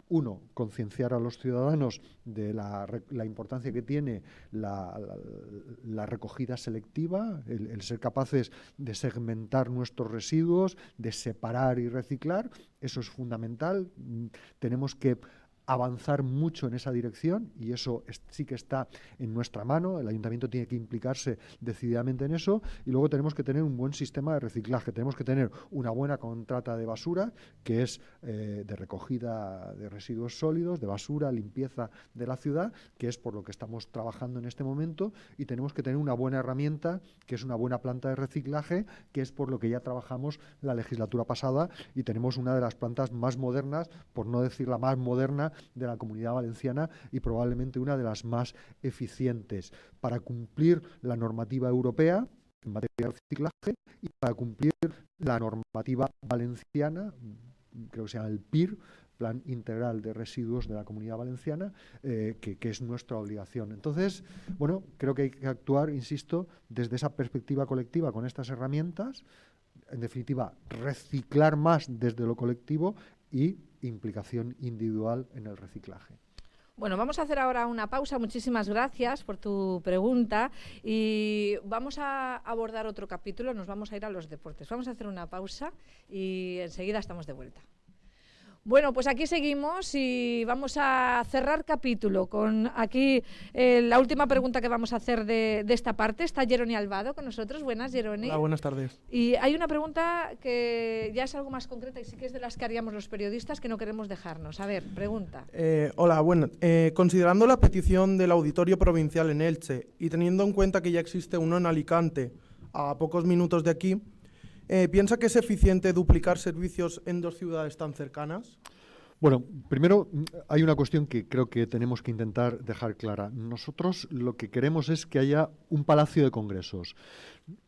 uno, concienciar a los ciudadanos de la importancia que tiene la recogida selectiva, el ser capaces de segmentar nuestros residuos, de separar y reciclar. Eso es fundamental. Tenemos que avanzar mucho en esa dirección y eso sí que está en nuestra mano. El ayuntamiento tiene que implicarse decididamente en eso y luego tenemos que tener un buen sistema de reciclaje, tenemos que tener una buena contrata de basura que es de recogida de residuos sólidos, de basura, limpieza de la ciudad, que es por lo que estamos trabajando en este momento, y tenemos que tener una buena herramienta que es una buena planta de reciclaje, que es por lo que ya trabajamos la legislatura pasada y tenemos una de las plantas más modernas, por no decir la más moderna, de la Comunidad Valenciana y probablemente una de las más eficientes para cumplir la normativa europea en materia de reciclaje y para cumplir la normativa valenciana, creo que se llama el PIR, Plan Integral de Residuos de la Comunidad Valenciana, que es nuestra obligación. Entonces, bueno, creo que hay que actuar, insisto, desde esa perspectiva colectiva con estas herramientas, en definitiva, reciclar más desde lo colectivo y implicación individual en el reciclaje. Bueno, vamos a hacer ahora una pausa. Muchísimas gracias por tu pregunta y vamos a abordar otro capítulo. Nos vamos a ir a los deportes. Vamos a hacer una pausa y enseguida estamos de vuelta. Bueno, pues aquí seguimos y vamos a cerrar capítulo con aquí la última pregunta que vamos a hacer de esta parte. Está Jeroni Albado con nosotros. Buenas, Jeroni. Hola, buenas tardes. Y hay una pregunta que ya es algo más concreta y sí que es de las que haríamos los periodistas que no queremos dejarnos. A ver, pregunta. Hola, bueno, considerando la petición del Auditorio Provincial en Elche y teniendo en cuenta que ya existe uno en Alicante a pocos minutos de aquí, ¿piensa que es eficiente duplicar servicios en dos ciudades tan cercanas? Bueno, primero hay una cuestión que creo que tenemos que intentar dejar clara. Nosotros lo que queremos es que haya un palacio de congresos.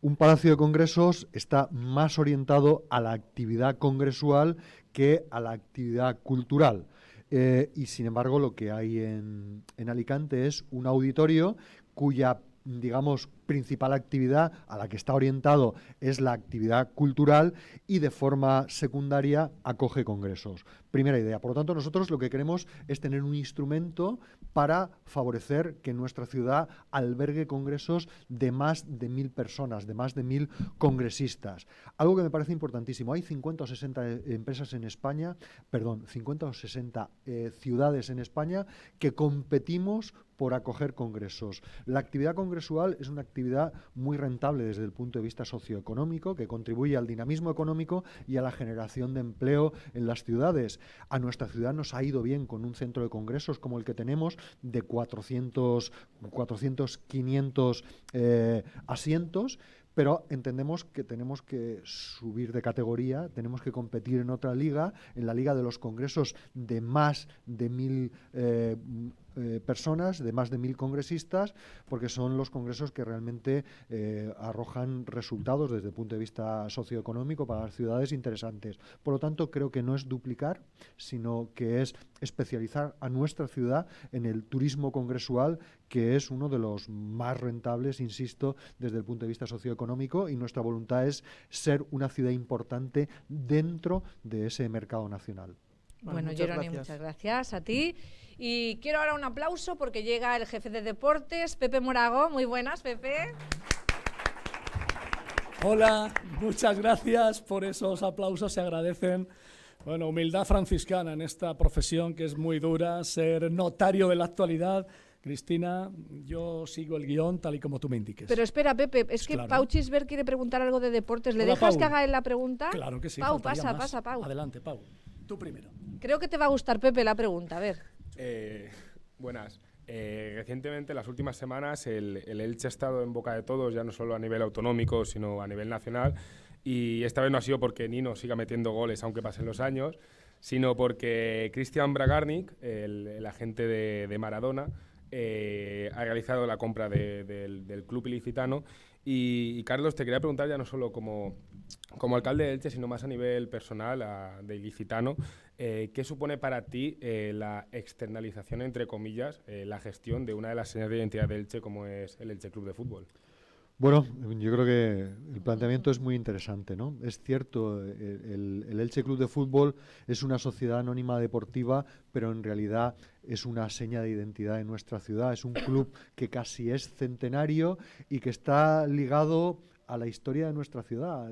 Un palacio de congresos está más orientado a la actividad congresual que a la actividad cultural. Y sin embargo lo que hay en Alicante es un auditorio cuya, digamos, principal actividad a la que está orientado es la actividad cultural y de forma secundaria acoge congresos. Primera idea. Por lo tanto, nosotros lo que queremos es tener un instrumento para favorecer que nuestra ciudad albergue congresos de más de 1.000 personas, de más de 1.000 congresistas. Algo que me parece importantísimo. Hay 50 o 60 empresas en España, 50 o 60 ciudades en España que competimos por acoger congresos. La actividad congresual es una actividad muy rentable desde el punto de vista socioeconómico, que contribuye al dinamismo económico y a la generación de empleo en las ciudades. A nuestra ciudad nos ha ido bien con un centro de congresos como el que tenemos, de 400, 500 asientos, pero entendemos que tenemos que subir de categoría, tenemos que competir en otra liga, en la liga de los congresos de más de 1.000 personas, de más de 1.000 congresistas, porque son los congresos que realmente arrojan resultados desde el punto de vista socioeconómico para las ciudades interesantes. Por lo tanto, creo que no es duplicar, sino que es especializar a nuestra ciudad en el turismo congresual, que es uno de los más rentables, insisto, desde el punto de vista socioeconómico, y nuestra voluntad es ser una ciudad importante dentro de ese mercado nacional. Bueno, Jeroni, muchas gracias a ti. Y quiero ahora un aplauso porque llega el jefe de deportes, Pepe Morago. Muy buenas, Pepe. Hola, muchas gracias por esos aplausos, se agradecen. Bueno, humildad franciscana en esta profesión que es muy dura, ser notario de la actualidad. Cristina, yo sigo el guión tal y como tú me indiques. Pero espera, Pepe, es que claro. Pau Chisbert quiere preguntar algo de deportes. ¿Le Hola, dejas Pau. que haga él la pregunta? Claro que sí. Pau, pasa, Pau. Adelante, Pau. Tú primero. Creo que te va a gustar, Pepe, la pregunta. A ver. Buenas. Recientemente, las últimas semanas, el Elche ha estado en boca de todos, ya no solo a nivel autonómico, sino a nivel nacional. Y esta vez no ha sido porque Nino siga metiendo goles, aunque pasen los años, sino porque Christian Bragarnik, el agente de Maradona, ha realizado la compra del club ilicitano. Y Carlos, te quería preguntar ya no solo como alcalde de Elche, sino más a nivel personal de ilicitano, ¿qué supone para ti la externalización, entre comillas, la gestión de una de las señas de identidad de Elche como es el Elche Club de Fútbol? Bueno, yo creo que el planteamiento es muy interesante, ¿no? Es cierto, el Elche Club de Fútbol es una sociedad anónima deportiva, pero en realidad es una seña de identidad de nuestra ciudad. Es un club que casi es centenario y que está ligado a la historia de nuestra ciudad,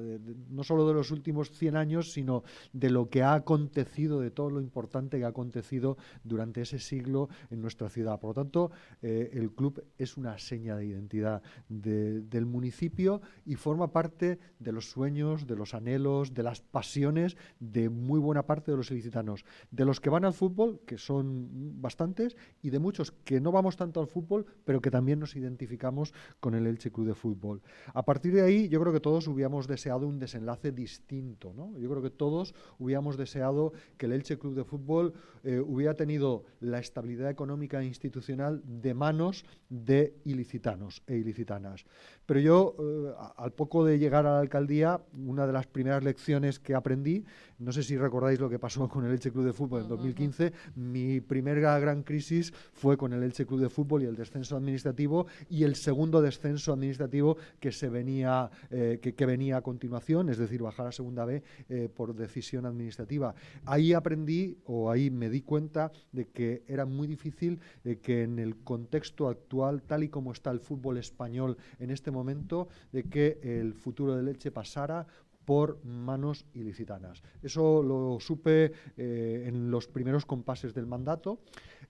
no solo de los últimos 100 años, sino de lo que ha acontecido, de todo lo importante que ha acontecido durante ese siglo en nuestra ciudad. Por lo tanto, el club es una seña de identidad del municipio y forma parte de los sueños, de los anhelos, de las pasiones de muy buena parte de los ilicitanos, de los que van al fútbol, que son bastantes, y de muchos que no vamos tanto al fútbol, pero que también nos identificamos con el Elche Club de Fútbol. A partir de ahí, yo creo que todos hubiéramos deseado un desenlace distinto, ¿no? Yo creo que todos hubiéramos deseado que el Elche Club de Fútbol hubiera tenido la estabilidad económica e institucional de manos de ilicitanos e ilicitanas. Pero yo, al poco de llegar a la alcaldía, una de las primeras lecciones que aprendí, no sé si recordáis lo que pasó con el Elche Club de Fútbol en 2015, mi primera gran crisis fue con el Elche Club de Fútbol y el descenso administrativo, y el segundo descenso administrativo que venía a continuación, es decir, bajar a segunda B por decisión administrativa. Ahí aprendí, o ahí me di cuenta de que era muy difícil que en el contexto actual, tal y como está el fútbol español en este momento, de que el futuro del Elche pasara por manos ilicitanas. Eso lo supe en los primeros compases del mandato,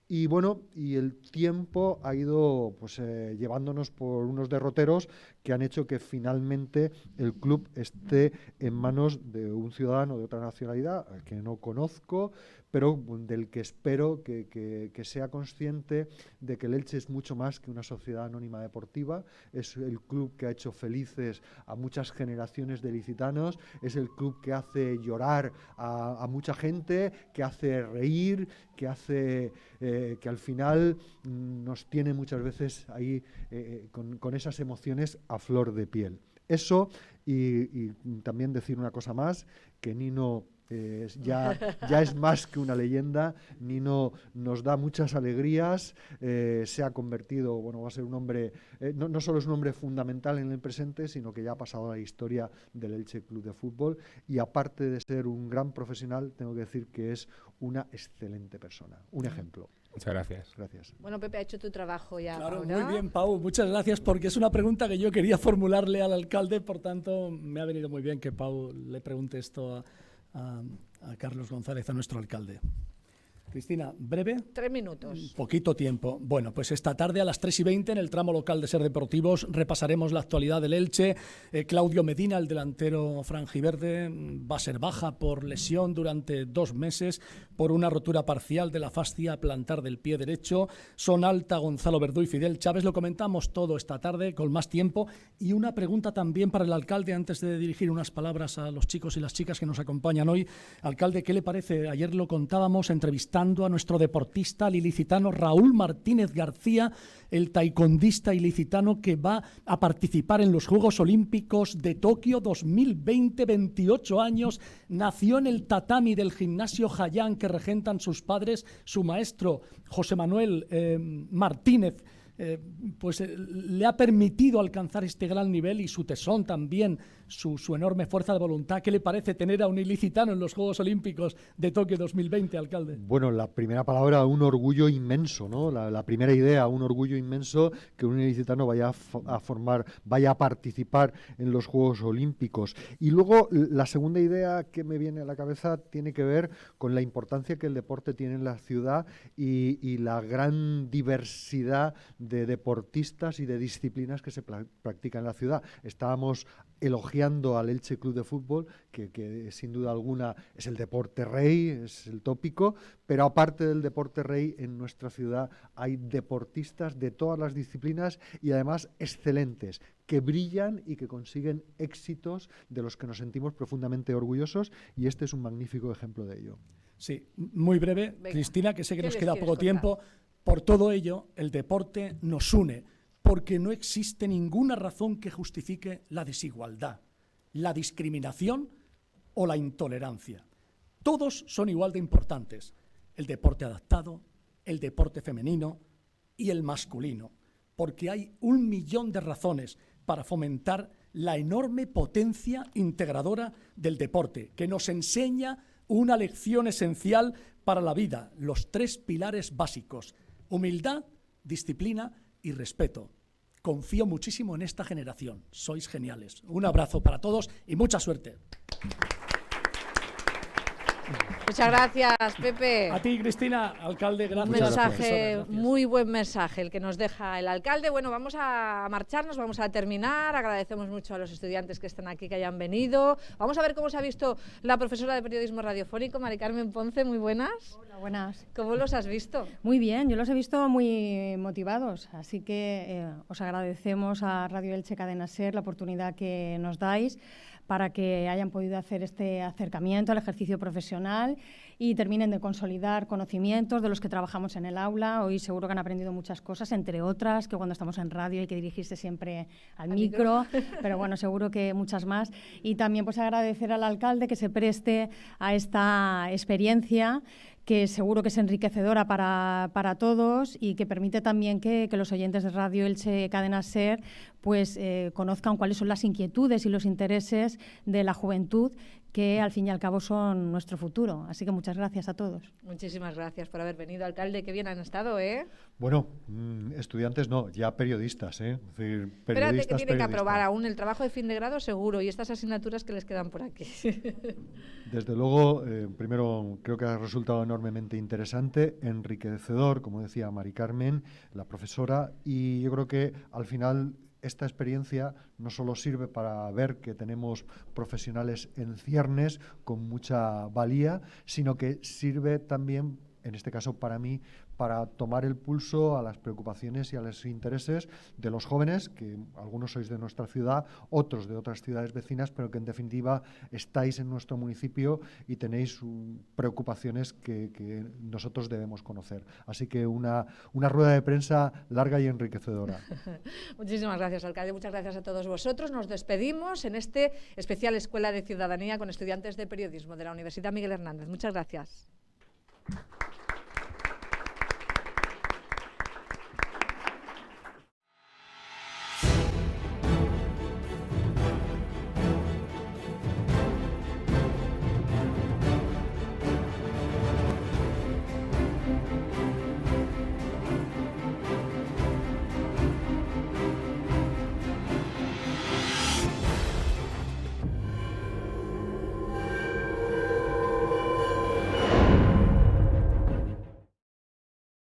y bueno, y el tiempo ha ido pues llevándonos por unos derroteros que han hecho que finalmente el club esté en manos de un ciudadano de otra nacionalidad que no conozco, pero del que espero que sea consciente de que el Elche es mucho más que una sociedad anónima deportiva, es el club que ha hecho felices a muchas generaciones de ilicitanos, es el club que hace llorar a mucha gente, que hace reír, que hace que al final nos tiene muchas veces ahí con esas emociones a flor de piel. Eso, y también decir una cosa más, que Nino ya es más que una leyenda. Nino nos da muchas alegrías, se ha convertido, bueno, va a ser un hombre, no solo es un hombre fundamental en el presente, sino que ya ha pasado a la historia del Elche Club de Fútbol, y aparte de ser un gran profesional, tengo que decir que es una excelente persona, un ejemplo. Muchas gracias. Gracias. Bueno, Pepe ha hecho tu trabajo ya. Claro, Paula. muy bien, Pau. Muchas gracias, porque es una pregunta que yo quería formularle al alcalde, por tanto, me ha venido muy bien que Pau le pregunte esto a Carlos González, a nuestro alcalde. Cristina, breve. 3 minutos. Poquito tiempo. Bueno, pues esta tarde a las 3:20 en el tramo local de Ser Deportivos repasaremos la actualidad del Elche. Claudio Medina, el delantero franjiverde, va a ser baja por lesión durante 2 meses por una rotura parcial de la fascia plantar del pie derecho. Son alta Gonzalo Verdú y Fidel Chávez. Lo comentamos todo esta tarde con más tiempo. Y una pregunta también para el alcalde antes de dirigir unas palabras a los chicos y las chicas que nos acompañan hoy. Alcalde, ¿qué le parece? Ayer lo contábamos entrevistando a nuestro deportista ilicitano Raúl Martínez García, el taekwondista ilicitano que va a participar en los Juegos Olímpicos de Tokio 2020, 28 años, nació en el tatami del gimnasio Hayán que regentan sus padres, su maestro José Manuel Martínez. Pues le ha permitido alcanzar este gran nivel, y su tesón también, su enorme fuerza de voluntad. ¿Qué le parece tener a un ilicitano en los Juegos Olímpicos de Tokio 2020, alcalde? Bueno, la primera palabra, un orgullo inmenso, ¿no? La primera idea, un orgullo inmenso que un ilicitano vaya a participar en los Juegos Olímpicos. Y luego la segunda idea que me viene a la cabeza tiene que ver con la importancia que el deporte tiene en la ciudad y la gran diversidad de deportistas y de disciplinas que se practican en la ciudad. Estábamos elogiando al Elche Club de Fútbol, que sin duda alguna es el deporte rey, es el tópico, pero aparte del deporte rey, en nuestra ciudad hay deportistas de todas las disciplinas y además excelentes, que brillan y que consiguen éxitos de los que nos sentimos profundamente orgullosos, y este es un magnífico ejemplo de ello. Sí, muy breve. Venga, Cristina, que sé que nos queda poco tiempo. Por todo ello, el deporte nos une, porque no existe ninguna razón que justifique la desigualdad, la discriminación o la intolerancia. Todos son igual de importantes: el deporte adaptado, el deporte femenino y el masculino, porque hay 1 millón de razones para fomentar la enorme potencia integradora del deporte, que nos enseña una lección esencial para la vida, los 3 pilares básicos: humildad, disciplina y respeto. confío muchísimo en esta generación. Sois geniales. Un abrazo para todos y mucha suerte. Muchas gracias, Pepe. A ti, Cristina, alcalde, gracias. Un mensaje, muy buen mensaje el que nos deja el alcalde. Bueno, vamos a marcharnos, vamos a terminar. Agradecemos mucho a los estudiantes que están aquí, que hayan venido. Vamos a ver cómo se ha visto la profesora de periodismo radiofónico, Mari Carmen Ponce. Muy buenas. Hola, buenas. ¿Cómo los has visto? Muy bien, yo los he visto muy motivados, así que os agradecemos a Radio Elche Cadena SER la oportunidad que nos dais para que hayan podido hacer este acercamiento al ejercicio profesional y terminen de consolidar conocimientos de los que trabajamos en el aula. Hoy seguro que han aprendido muchas cosas, entre otras, que cuando estamos en radio hay que dirigirse siempre al micro, pero bueno, seguro que muchas más. Y también pues agradecer al alcalde que se preste a esta experiencia, que seguro que es enriquecedora para todos y que permite también que los oyentes de Radio Elche Cadena SER pues, conozcan cuáles son las inquietudes y los intereses de la juventud, que al fin y al cabo son nuestro futuro. Así que muchas gracias a todos. Muchísimas gracias por haber venido, alcalde. Qué bien han estado, ¿eh? Bueno, estudiantes no, ya periodistas, ¿eh? Es decir, espérate, que tienen que aprobar aún el trabajo de fin de grado, seguro, y estas asignaturas que les quedan por aquí. Desde luego, primero, creo que ha resultado enormemente interesante, enriquecedor, como decía Mari Carmen, la profesora, y yo creo que al final esta experiencia no solo sirve para ver que tenemos profesionales en ciernes con mucha valía, sino que sirve también, en este caso para mí, para tomar el pulso a las preocupaciones y a los intereses de los jóvenes, que algunos sois de nuestra ciudad, otros de otras ciudades vecinas, pero que en definitiva estáis en nuestro municipio y tenéis preocupaciones que nosotros debemos conocer. Así que una rueda de prensa larga y enriquecedora. Muchísimas gracias, alcalde. Muchas gracias a todos vosotros. Nos despedimos en este especial Escuela de Ciudadanía con estudiantes de periodismo de la Universidad Miguel Hernández. Muchas gracias.